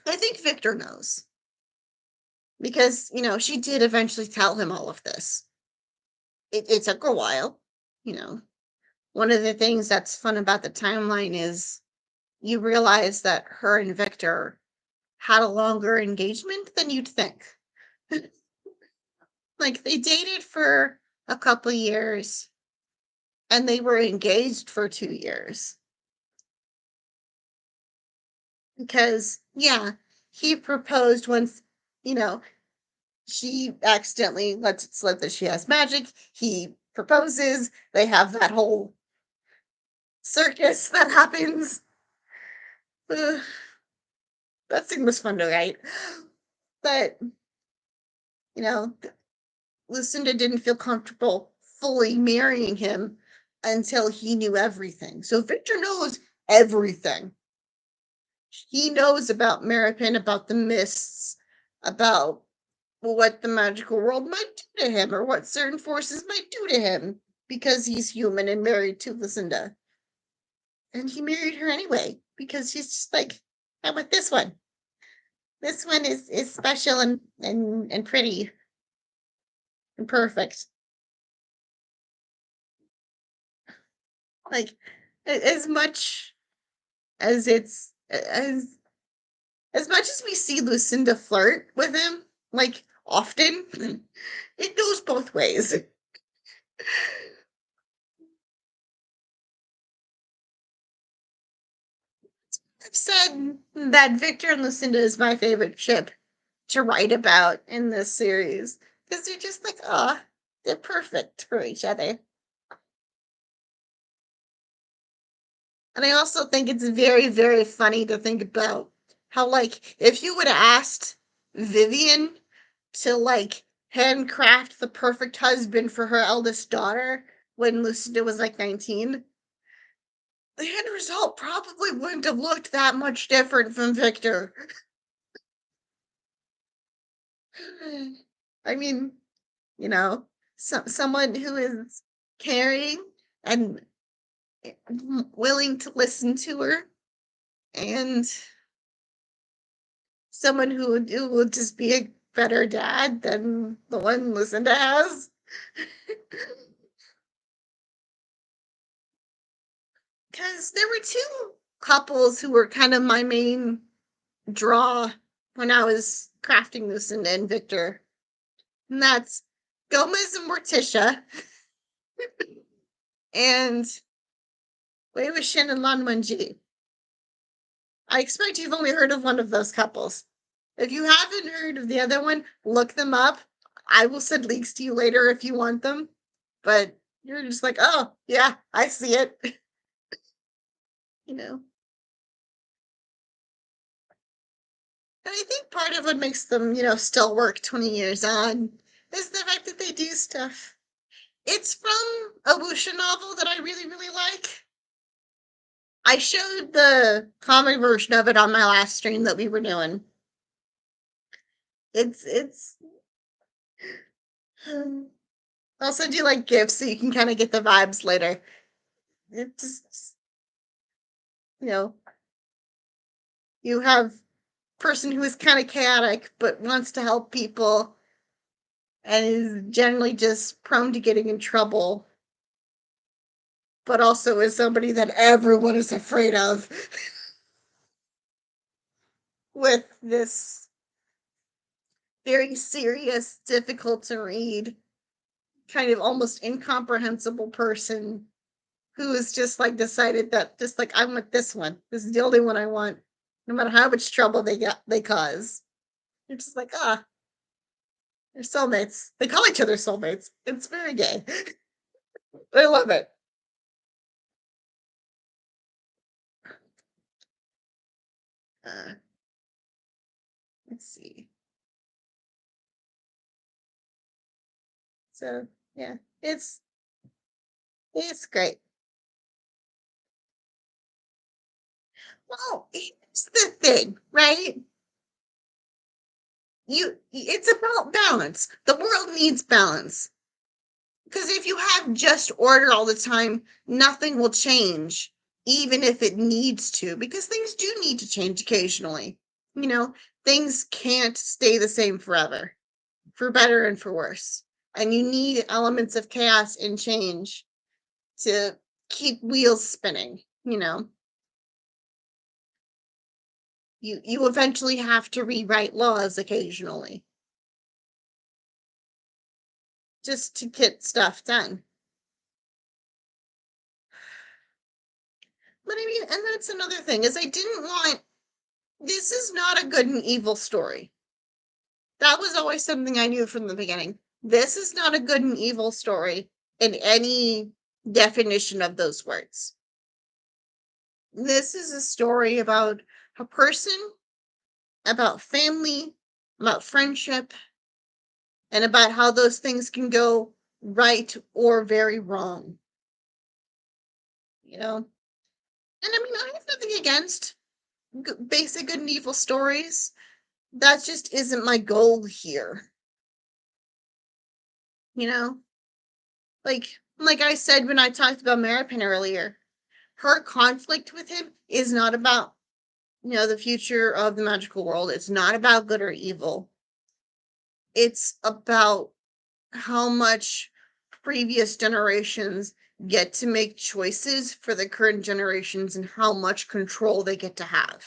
I think Victor knows. Because, she did eventually tell him all of this. It took a while, you know. One of the things that's fun about the timeline is you realize that her and Victor had a longer engagement than you'd think. Like they dated for a couple years and they were engaged for 2 years. Because, yeah, he proposed once, you know, she accidentally lets it slip that she has magic. He proposes. They have that whole circus that happens. Ugh, that scene was fun to write. But, you know, Lucinda didn't feel comfortable fully marrying him until he knew everything. So Victor knows everything. He knows about Maripin, about the mists, about what the magical world might do to him or what certain forces might do to him because he's human and married to Lucinda. And he married her anyway because he's just like, how about this one? This one is special and pretty and perfect. Like as much as it's as much as we see Lucinda flirt with him, like often, it goes both ways. I've said that Victor and Lucinda is my favorite ship to write about in this series because they're just like, oh, they're perfect for each other. And I also think it's very, very funny to think about how, like, if you would have asked Vivian to, like, handcraft the perfect husband for her eldest daughter when Lucinda was like 19, the end result probably wouldn't have looked that much different from Victor. I mean, someone who is caring and willing to listen to her and someone who will just be a better dad than the one Lucinda has. Because there were two couples who were kind of my main draw when I was crafting Lucinda and Victor. And that's Gomez and Morticia and Wei Wuxian and Lan Wenji. I expect you've only heard of one of those couples. If you haven't heard of the other one, look them up. I will send links to you later if you want them. But you're just like, oh, yeah, I see it. you know. And I think part of what makes them, still work 20 years on is the fact that they do stuff. It's from a wuxia novel that I really, really like. I showed the comic version of it on my last stream that we were doing. It's I'll send you like gifts so you can kind of get the vibes later. It just, you know, you have person who is kind of chaotic but wants to help people and is generally just prone to getting in trouble, but also is somebody that everyone is afraid of with this very serious, difficult to read, kind of almost incomprehensible person who has just like decided that just like I want this one. This is the only one I want, no matter how much trouble they cause. You're just like, they're soulmates. They call each other soulmates. It's very gay. I love it. Uh, let's see. So yeah, it's great. Well, here's the thing, right? It's about balance. The world needs balance. Because if you have just order all the time, nothing will change, even if it needs to, because things do need to change occasionally. You know, things can't stay the same forever, for better and for worse. And you need elements of chaos and change to keep wheels spinning, You eventually have to rewrite laws occasionally just to get stuff done. But I mean, and that's another thing is I didn't want this is not a good and evil story. That was always something I knew from the beginning. This is not a good and evil story in any definition of those words. This is a story about a person, about family, about friendship, and about how those things can go right or very wrong. And I mean, I have nothing against basic good and evil stories. That just isn't my goal here. You know, like I said when I talked about Maripin earlier, her conflict with him is not about the future of the magical world. It's not about good or evil. It's about how much previous generations get to make choices for the current generations and how much control they get to have.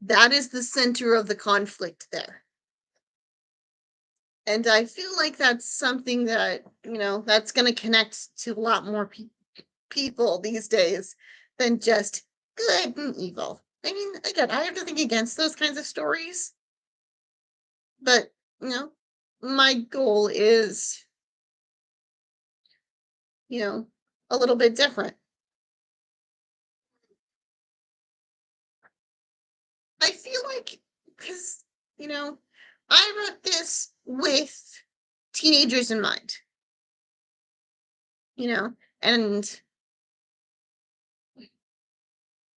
That is the center of the conflict there. And I feel like that's something that, that's going to connect to a lot more people these days than just good and evil. I mean, again, I have nothing against those kinds of stories, but, my goal is, a little bit different. I feel like, because, I wrote this with teenagers in mind, and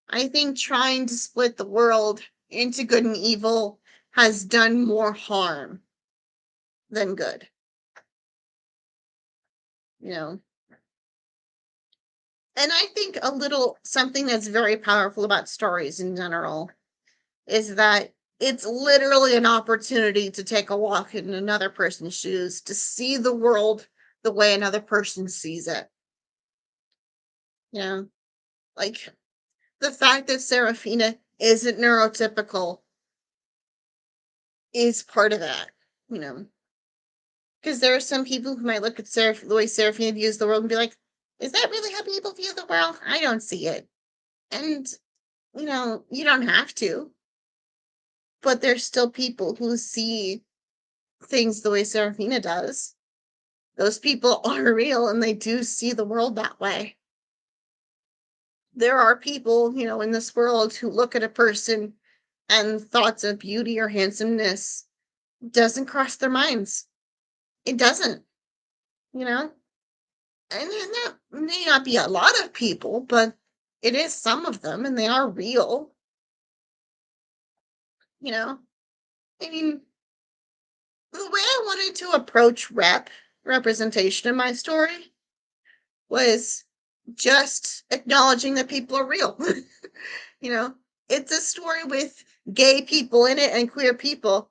I think trying to split the world into good and evil has done more harm than good. And I think a little something that's very powerful about stories in general is that It's literally an opportunity to take a walk in another person's shoes, to see the world the way another person sees it. You know, like the fact that Serafina isn't neurotypical is part of that, you know, because there are some people who might look at the way Serafina views the world and be like, is that really how people view the world? I don't see it. And, you don't have to, but there's still people who see things the way Serafina does. Those people are real and they do see the world that way. There are people, in this world who look at a person and thoughts of beauty or handsomeness doesn't cross their minds. It doesn't, you know? And that may not be a lot of people, but it is some of them and they are real, you know? I mean, the way I wanted to approach representation in my story was just acknowledging that people are real. You know, it's a story with gay people in it and queer people,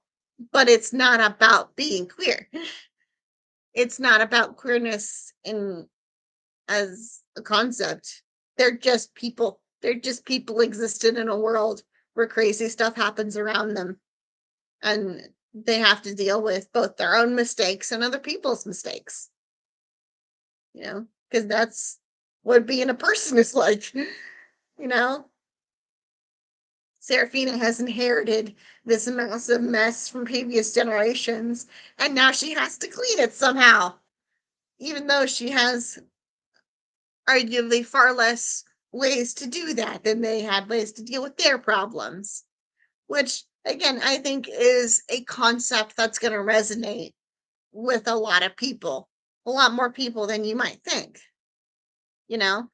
but it's not about being queer. It's not about queerness in as a concept. They're just people. They're just people existing in a world where crazy stuff happens around them, and they have to deal with both their own mistakes and other people's mistakes. Because that's what being a person is like. You know, Serafina has inherited this massive mess from previous generations, and now she has to clean it somehow, even though she has arguably far less ways to do that than they had ways to deal with their problems, which, again, I think is a concept that's going to resonate with a lot of people, a lot more people than you might think, you know?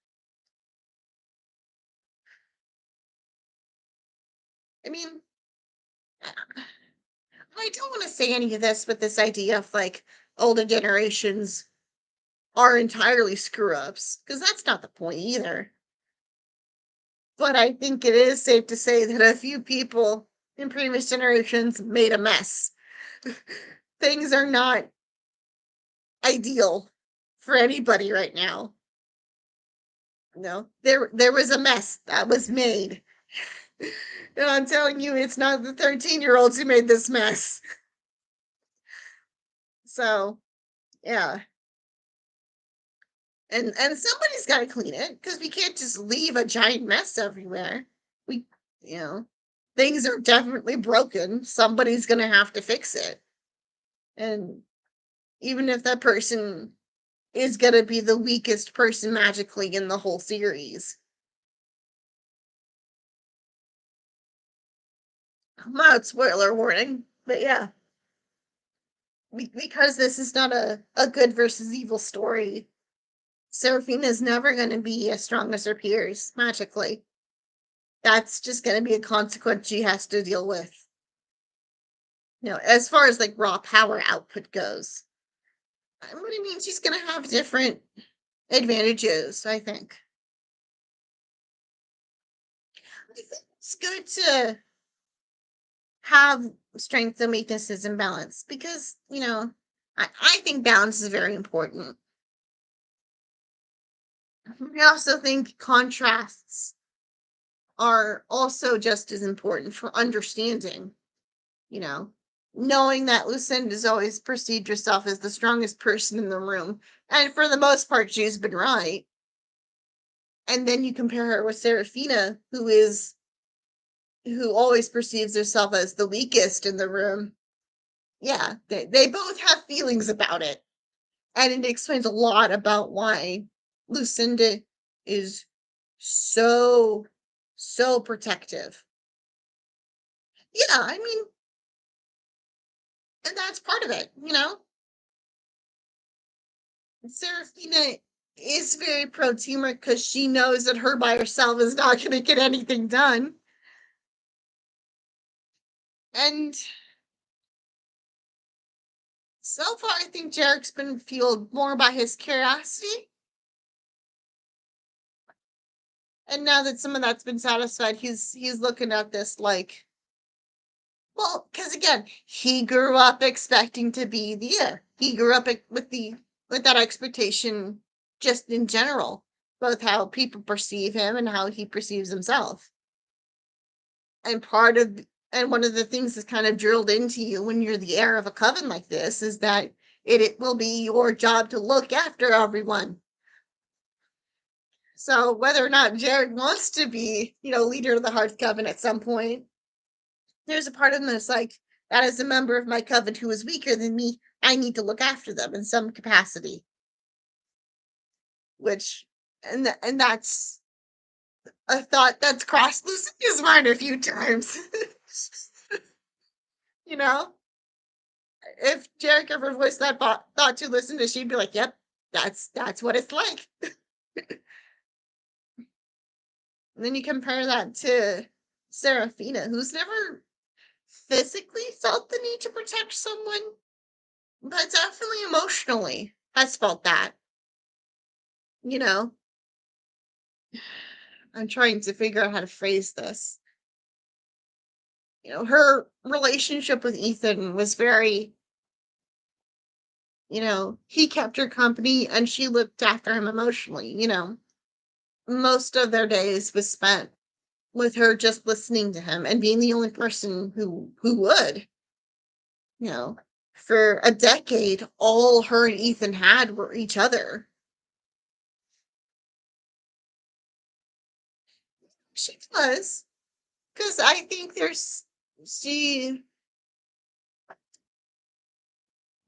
I mean, I don't want to say any of this with this idea of like older generations are entirely screw ups, because that's not the point either. But I think it is safe to say that a few people in previous generations made a mess. Things are not ideal for anybody right now. No, there was a mess that was made. And I'm telling you, it's not the 13-year-olds who made this mess. So, yeah. And somebody's got to clean it, because we can't just leave a giant mess everywhere. We, you know, things are definitely broken. Somebody's going to have to fix it. And even if that person is going to be the weakest person magically in the whole series. Not spoiler warning, but yeah. Because this is not a good versus evil story, Seraphina is never going to be as strong as her peers magically. That's just going to be a consequence she has to deal with. As far as like raw power output goes. What I mean, she's going to have different advantages, I think. I think it's good to have strengths and weaknesses in balance, because, I think balance is very important. I also think contrasts are also just as important for understanding, you know, knowing that Lucinda's always perceived herself as the strongest person in the room. And for the most part, she's been right. And then you compare her with Serafina, who always perceives herself as the weakest in the room. Yeah, they both have feelings about it. And it explains a lot about why Lucinda is so, so protective. Yeah, I mean, and that's part of it, Serafina is very pro teamwork because she knows that her by herself is not going to get anything done. And so far, I think Jarek's been fueled more by his curiosity. And now that some of that's been satisfied, he's looking at this like, Well, because again, he grew up expecting to be the heir. He grew up with that expectation just in general, both how people perceive him and how he perceives himself. And one of the things that's kind of drilled into you when you're the heir of a coven like this is that it will be your job to look after everyone. So whether or not Jared wants to be, leader of the Hearth Coven at some point, there's a part of him that's like, that is a member of my coven who is weaker than me. I need to look after them in some capacity. Which, and that's a thought that's crossed Lucinda's mind a few times. you know, if Jarek ever voiced that thought to Lucinda, she'd be like, "Yep, that's what it's like." And then you compare that to Serafina, who's never physically felt the need to protect someone, but definitely emotionally has felt that. You know, I'm trying to figure out how to phrase this. Her relationship with Ethan was very, he kept her company and she looked after him emotionally. Most of their days was spent with her just listening to him and being the only person who would. You know, for a decade, all her and Ethan had were each other. She does, because I think she.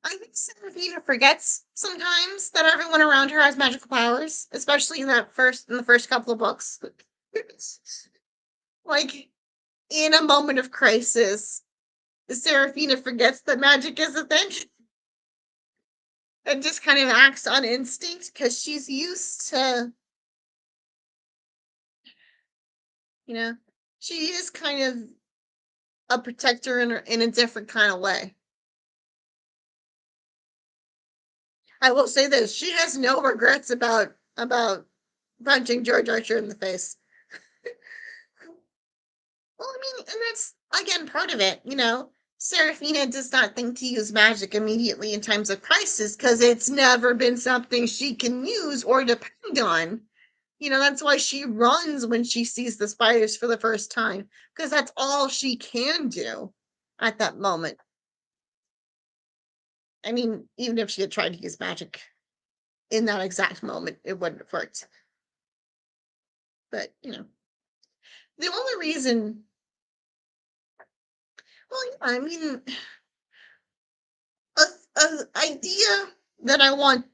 I think Serafina forgets sometimes that everyone around her has magical powers, especially in the first couple of books. Like in a moment of crisis, Serafina forgets that magic is a thing and just kind of acts on instinct because she's used to, you know, she is kind of a protector in a different kind of way. I will say this: she has no regrets about punching George Archer in the face. Well, I mean, and that's again part of it. Serafina does not think to use magic immediately in times of crisis because it's never been something she can use or depend on. That's why she runs when she sees the spiders for the first time, because that's all she can do at that moment. I mean, even if she had tried to use magic in that exact moment, it wouldn't have worked. But, the only reason, well, yeah, I mean, a idea that I want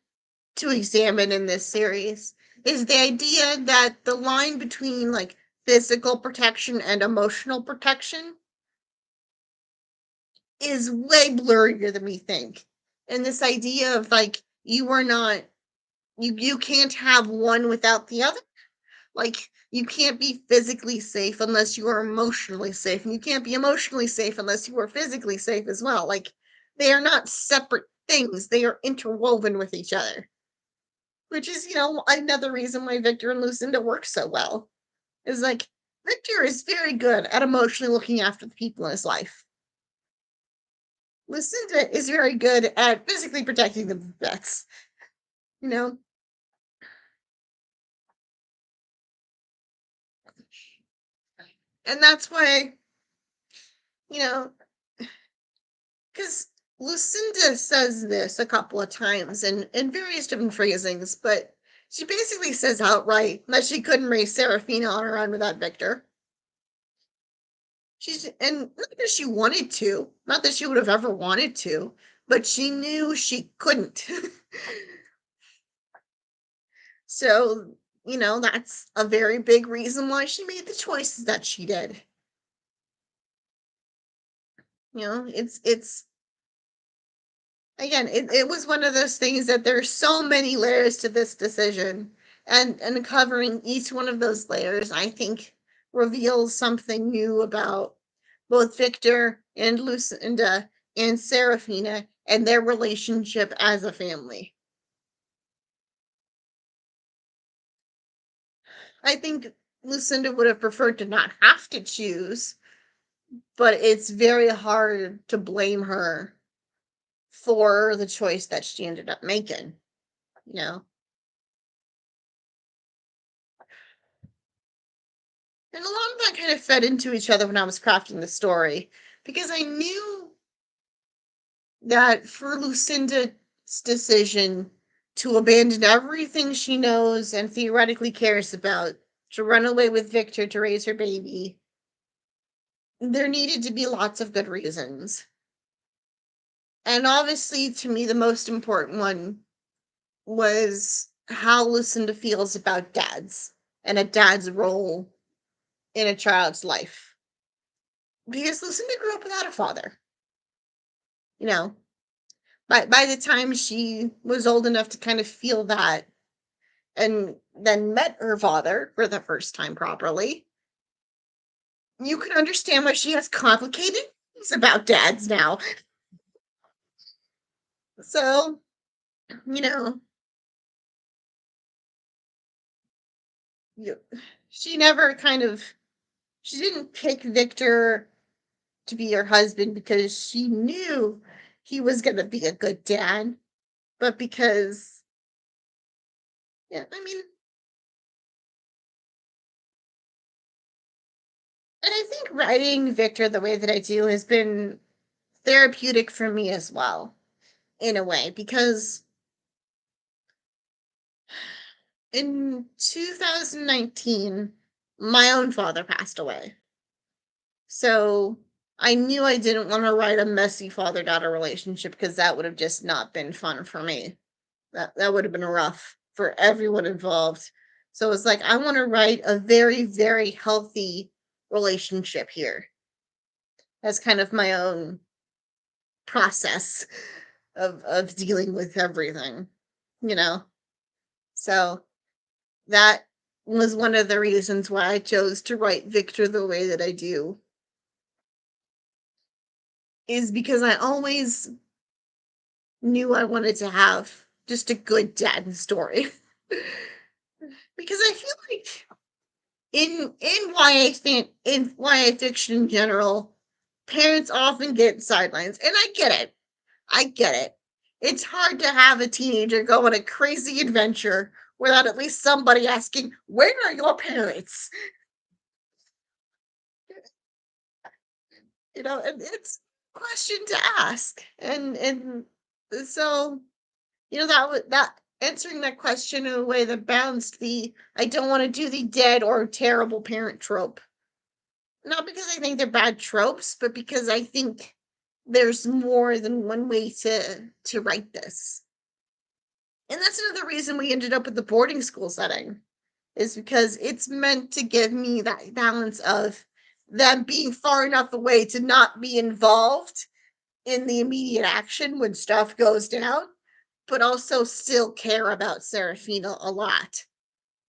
to examine in this series is the idea that the line between like physical protection and emotional protection is way blurrier than we think. And this idea of like you are not you can't have one without the other. Like you can't be physically safe unless you are emotionally safe, and you can't be emotionally safe unless you are physically safe as well. Like they are not separate things; they are interwoven with each other. Which is, another reason why Victor and Lucinda work so well. Is like Victor is very good at emotionally looking after the people in his life. Lucinda is very good at physically protecting the vets. You know, and that's why, you know, because Lucinda says this a couple of times in various different phrasings, but she basically says outright that she couldn't raise Serafina on her own without Victor. And not that she wanted to, not that she would have ever wanted to, but she knew she couldn't. So, that's a very big reason why she made the choices that she did. It's again, it was one of those things that there's so many layers to this decision, and covering each one of those layers, I think, reveals something new about both Victor and Lucinda and Serafina and their relationship as a family. I think Lucinda would have preferred to not have to choose, but it's very hard to blame her for the choice that she ended up making, you know? And a lot of that kind of fed into each other when I was crafting the story because I knew that for Lucinda's decision to abandon everything she knows and theoretically cares about to run away with Victor to raise her baby, there needed to be lots of good reasons. And obviously, to me, the most important one was how Lucinda feels about dads and a dad's role in a child's life. Because Lucinda grew up without a father. You know, by the time she was old enough to kind of feel that and then met her father for the first time properly, you can understand why she has complicated things about dads now. So, you know, you, she never kind of she didn't pick Victor to be her husband because she knew he was going to be a good dad, but because yeah, I mean, and I think writing Victor the way that I do has been therapeutic for me as well, in a way, because in 2019, my own father passed away. So I knew I didn't want to write a messy father daughter relationship because that would have just not been fun for me. That would have been rough for everyone involved. So it's like I want to write a very, very healthy relationship here as kind of my own process of dealing with everything, you know. So that was one of the reasons why I chose to write Victor the way that I do, is because I always knew I wanted to have just a good dad story. Because I feel like in YA fiction in general, parents often get sidelines, and I get it. I get it. It's hard to have a teenager go on a crazy adventure without at least somebody asking, "Where are your parents?" And it's a question to ask, and so that answering that question in a way that balanced the I don't want to do the dead or terrible parent trope. Not because I think they're bad tropes, but because I think there's more than one way to write this. And that's another reason we ended up with the boarding school setting, is because it's meant to give me that balance of them being far enough away to not be involved in the immediate action when stuff goes down, but also still care about Serafina a lot.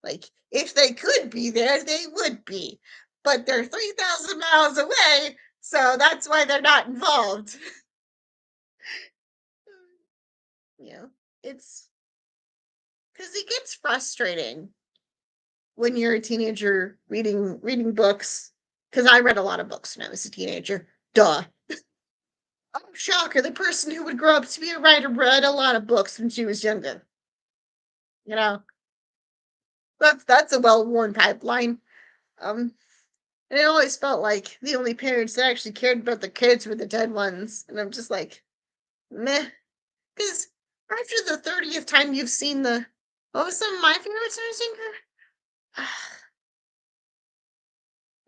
Like, if they could be there, they would be. But they're 3,000 miles away, so that's why they're not involved. you know, it's because it gets frustrating when you're a teenager reading books. Because I read a lot of books when I was a teenager. Duh. Oh, shocker. The person who would grow up to be a writer read a lot of books when she was younger. You know, that's a well-worn pipeline. Um, And it always felt like the only parents that actually cared about the kids were the dead ones. And I'm just like, meh. Because after the 30th time you've seen what was some of my favorites when I was younger?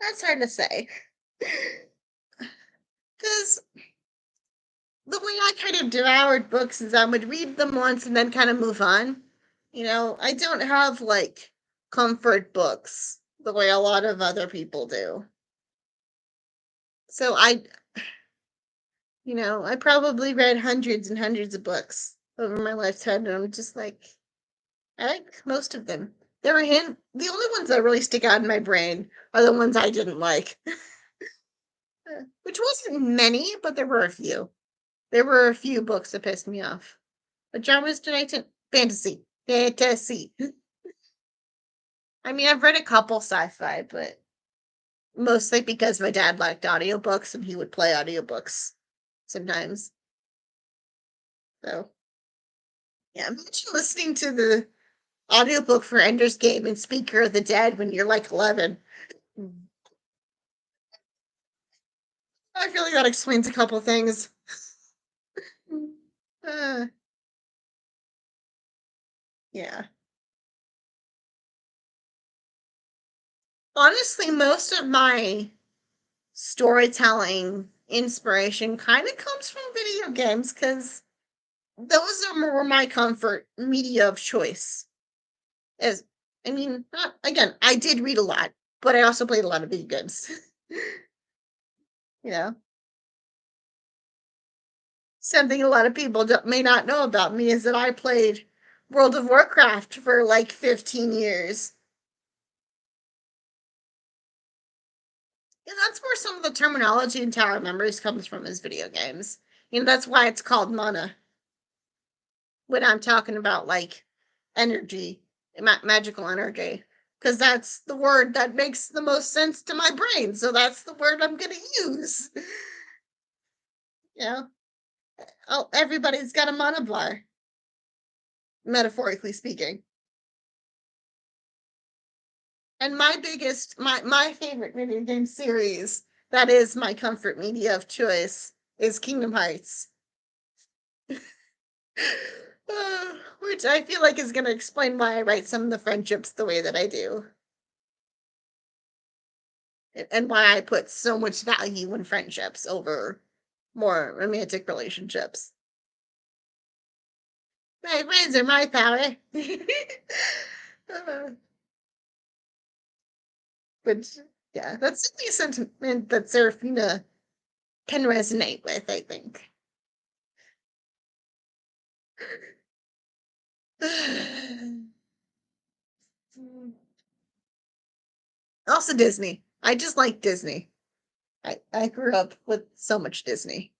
That's hard to say. Because the way I kind of devoured books is I would read them once and then kind of move on. I don't have like comfort books the way a lot of other people do. So I probably read hundreds and hundreds of books over my lifetime, and I'm just like, I like most of them. The only ones that really stick out in my brain are the ones I didn't like, which wasn't many, but there were a few. There were a few books that pissed me off. But genres tonight, fantasy. I mean, I've read a couple sci-fi, but Mostly because my dad liked audiobooks and he would play audiobooks sometimes. So, yeah, imagine listening to the audiobook for Ender's Game and Speaker of the Dead when you're like 11. I feel like that explains a couple things. Uh, yeah. Honestly, most of my storytelling inspiration kind of comes from video games because those are more my comfort media of choice. As I mean, not again, I did read a lot, but I also played a lot of video games. you know, something a lot of people may not know about me is that I played World of Warcraft for like 15 years. Yeah, that's where some of the terminology in Tower Memories comes from is video games. That's why it's called mana when I'm talking about like energy, magical energy, because that's the word that makes the most sense to my brain. So that's the word I'm going to use. Yeah. Oh, everybody's got a mana bar, metaphorically speaking. And my favorite video game series that is my comfort media of choice is Kingdom Hearts. Which I feel like is going to explain why I write some of the friendships the way that I do. And why I put so much value in friendships over more romantic relationships. My friends are my power. Uh, but yeah, that's certainly a sentiment that Serafina can resonate with, I think. Also Disney. I just like Disney. I grew up with so much Disney.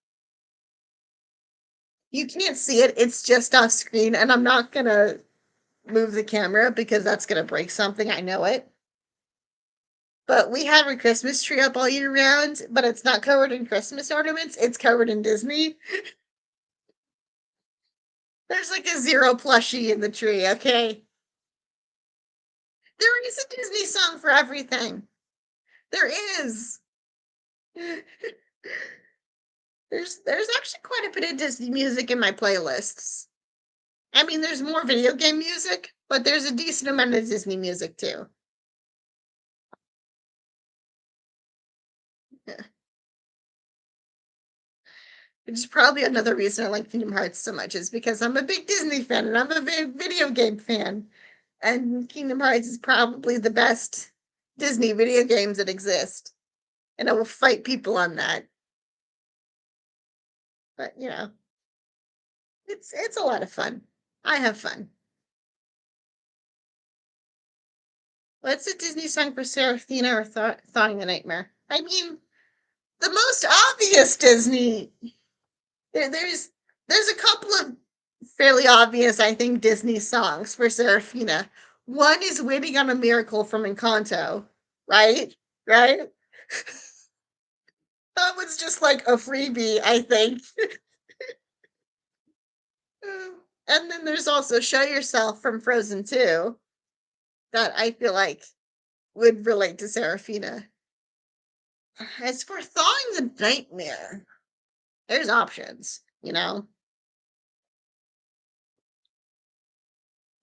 You can't see it, it's just off screen, and I'm not gonna move the camera because that's gonna break something. I know it. But we have a Christmas tree up all year round, but it's not covered in Christmas ornaments. It's covered in Disney. There's like a zero plushie in the tree, okay? There is a Disney song for everything. There is. There's actually quite a bit of Disney music in my playlists. I mean, there's more video game music, but there's a decent amount of Disney music too. Yeah. Which is probably another reason I like Kingdom Hearts so much is because I'm a big Disney fan and I'm a big video game fan. And Kingdom Hearts is probably the best Disney video games that exist. And I will fight people on that. But it's a lot of fun. I have fun. What's a Disney song for Seraphina or Thawing the Nightmare? I mean, the most obvious Disney. There's a couple of fairly obvious, I think, Disney songs for Seraphina. One is "Waiting on a Miracle" from Encanto, right? Right. That was just like a freebie, I think. And then there's also "Show Yourself" from Frozen 2 that I feel like would relate to Seraphina. As for "Thawing the Nightmare," there's options.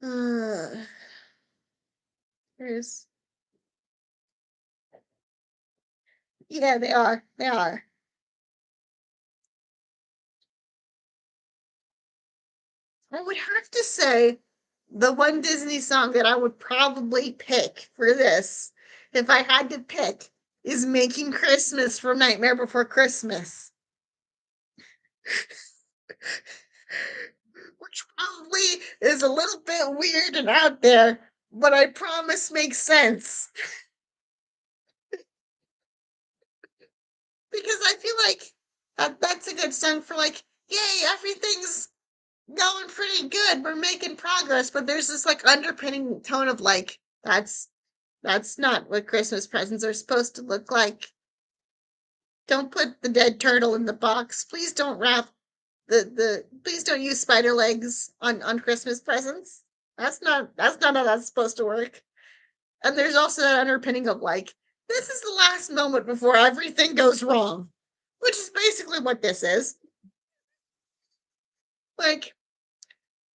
Uh, there's Yeah, they are. They are. I would have to say the one Disney song that I would probably pick for this, if I had to pick, is "Making Christmas" from Nightmare Before Christmas. Which probably is a little bit weird and out there, but I promise makes sense. Because I feel like that's a good song for like, yay, everything's going pretty good. We're making progress, but there's this like underpinning tone of like, that's That's not what Christmas presents are supposed to look like. Don't put the dead turtle in the box. Please don't wrap the please don't use spider legs on Christmas presents. That's not how that's supposed to work. And there's also that underpinning of like, this is the last moment before everything goes wrong, which is basically what this is. Like,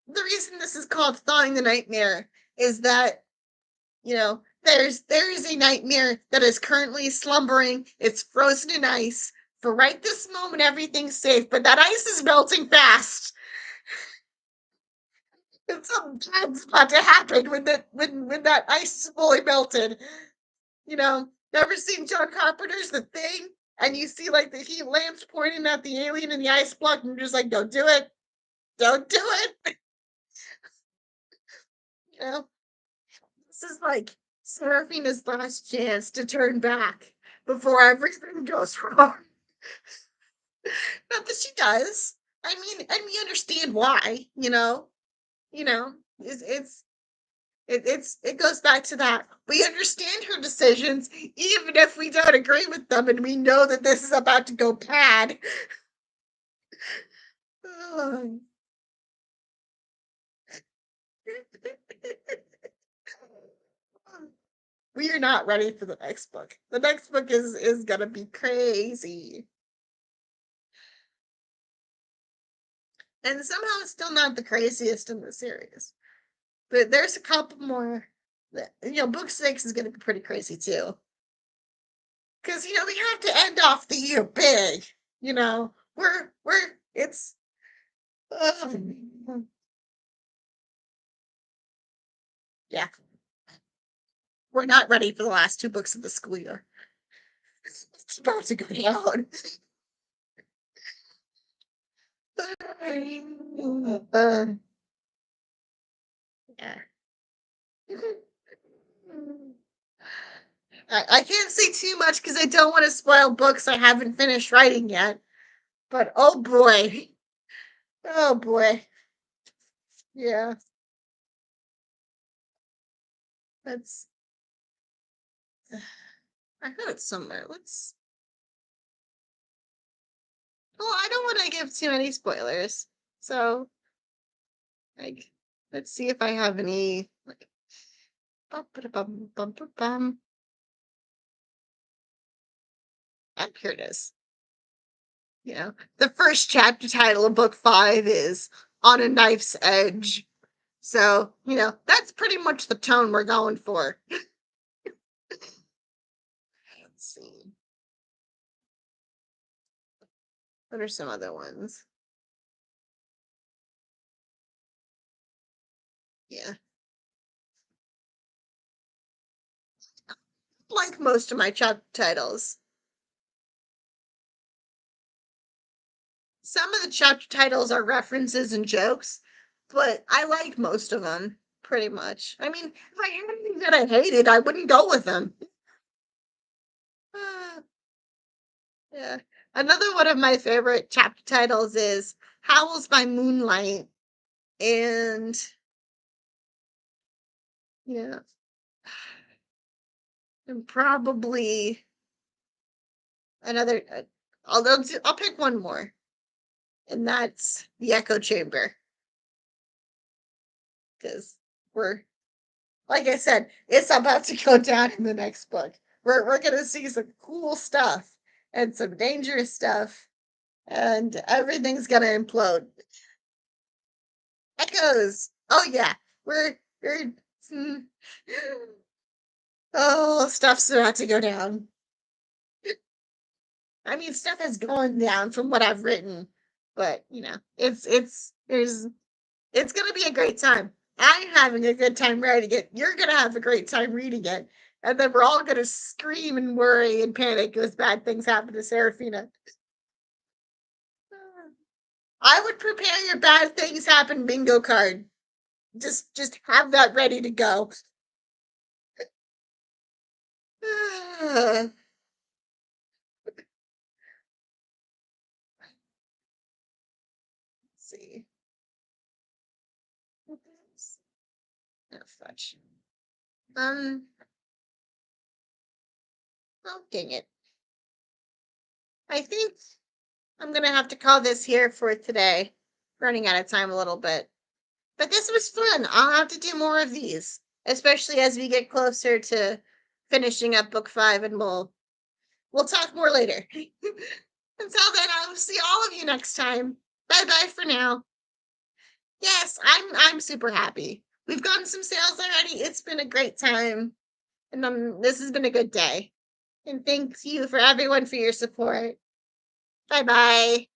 the reason this is called Thawing the Nightmare is that, there is a nightmare that is currently slumbering. It's frozen in ice. For right this moment, everything's safe, but that ice is melting fast. And something bad's about to happen when that ice is fully melted. Never seen John Carpenter's The Thing? And you see like the heat lamps pointing at the alien in the ice block, and you're just like, don't do it. Don't do it. you know, this is like Seraphina's last chance to turn back before everything goes wrong. Not that she does. I mean, and we understand why, you know, it goes back to that. We understand her decisions, even if we don't agree with them, and we know that this is about to go bad. We are not ready for the next book. The next book is gonna be crazy, and somehow it's still not the craziest in the series. But there's a couple more. Book 6 is gonna be pretty crazy too, because we have to end off the year big. We're it's. Uh, yeah, we're not ready for the last two books of the school year. It's about to go down. Yeah. I can't say too much because I don't want to spoil books I haven't finished writing yet. But oh boy, yeah, that's. I heard it somewhere. Well, I don't want to give too many spoilers, so like, let's see if I have any. Like, bum, bum, bum, bum, bum. Here it is. The first chapter title of book 5 is On a Knife's Edge. So, that's pretty much the tone we're going for. Let's see. What are some other ones? Yeah. Like most of my chapter titles. Some of the chapter titles are references and jokes, but I like most of them, pretty much. I mean, if I had anything that I hated, I wouldn't go with them. Ah, yeah. Another one of my favorite chapter titles is Howls by Moonlight. And yeah, and probably another. I'll pick one more, and that's the Echo Chamber, because we're like I said, it's about to go down in the next book. We're gonna see some cool stuff and some dangerous stuff, and everything's gonna implode. Echoes. Oh yeah, we're. mm, oh, stuff's about to go down. I mean, stuff has gone down from what I've written, but it's gonna be a great time. I'm having a good time writing it. You're gonna have a great time reading it, and then we're all gonna scream and worry and panic as bad things happen to Serafina. I would prepare your bad things happen bingo card. Just have that ready to go. Let's see. Oh, fudge. Um, Oh, dang it. I think I'm gonna have to call this here for today. Running out of time a little bit. But this was fun. I'll have to do more of these, especially as we get closer to finishing up book 5, and we'll talk more later. Until then, I will see all of you next time. Bye bye for now. Yes, I'm super happy. We've gotten some sales already. It's been a great time, and this has been a good day. And thanks you for everyone for your support. Bye bye.